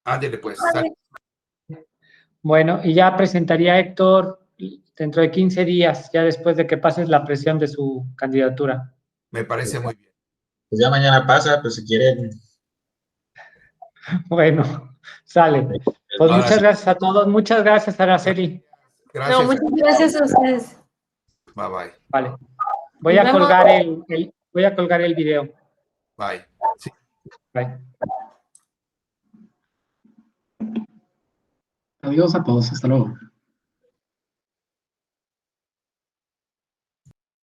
Ándele, pues. Vale. Bueno, y ya presentaría a Héctor dentro de 15 días, ya después de que pases la presión de su candidatura. Me parece muy bien. Pues ya mañana pasa, pues si quieren. Bueno, sale. Pues Ahora muchas sí. gracias a todos. Muchas gracias, Araceli. Gracias. No, muchas gracias a ustedes. Bye bye. Vale. Voy Nos a vemos. colgar el video. Bye. Sí. Bye. Adiós a todos, hasta luego.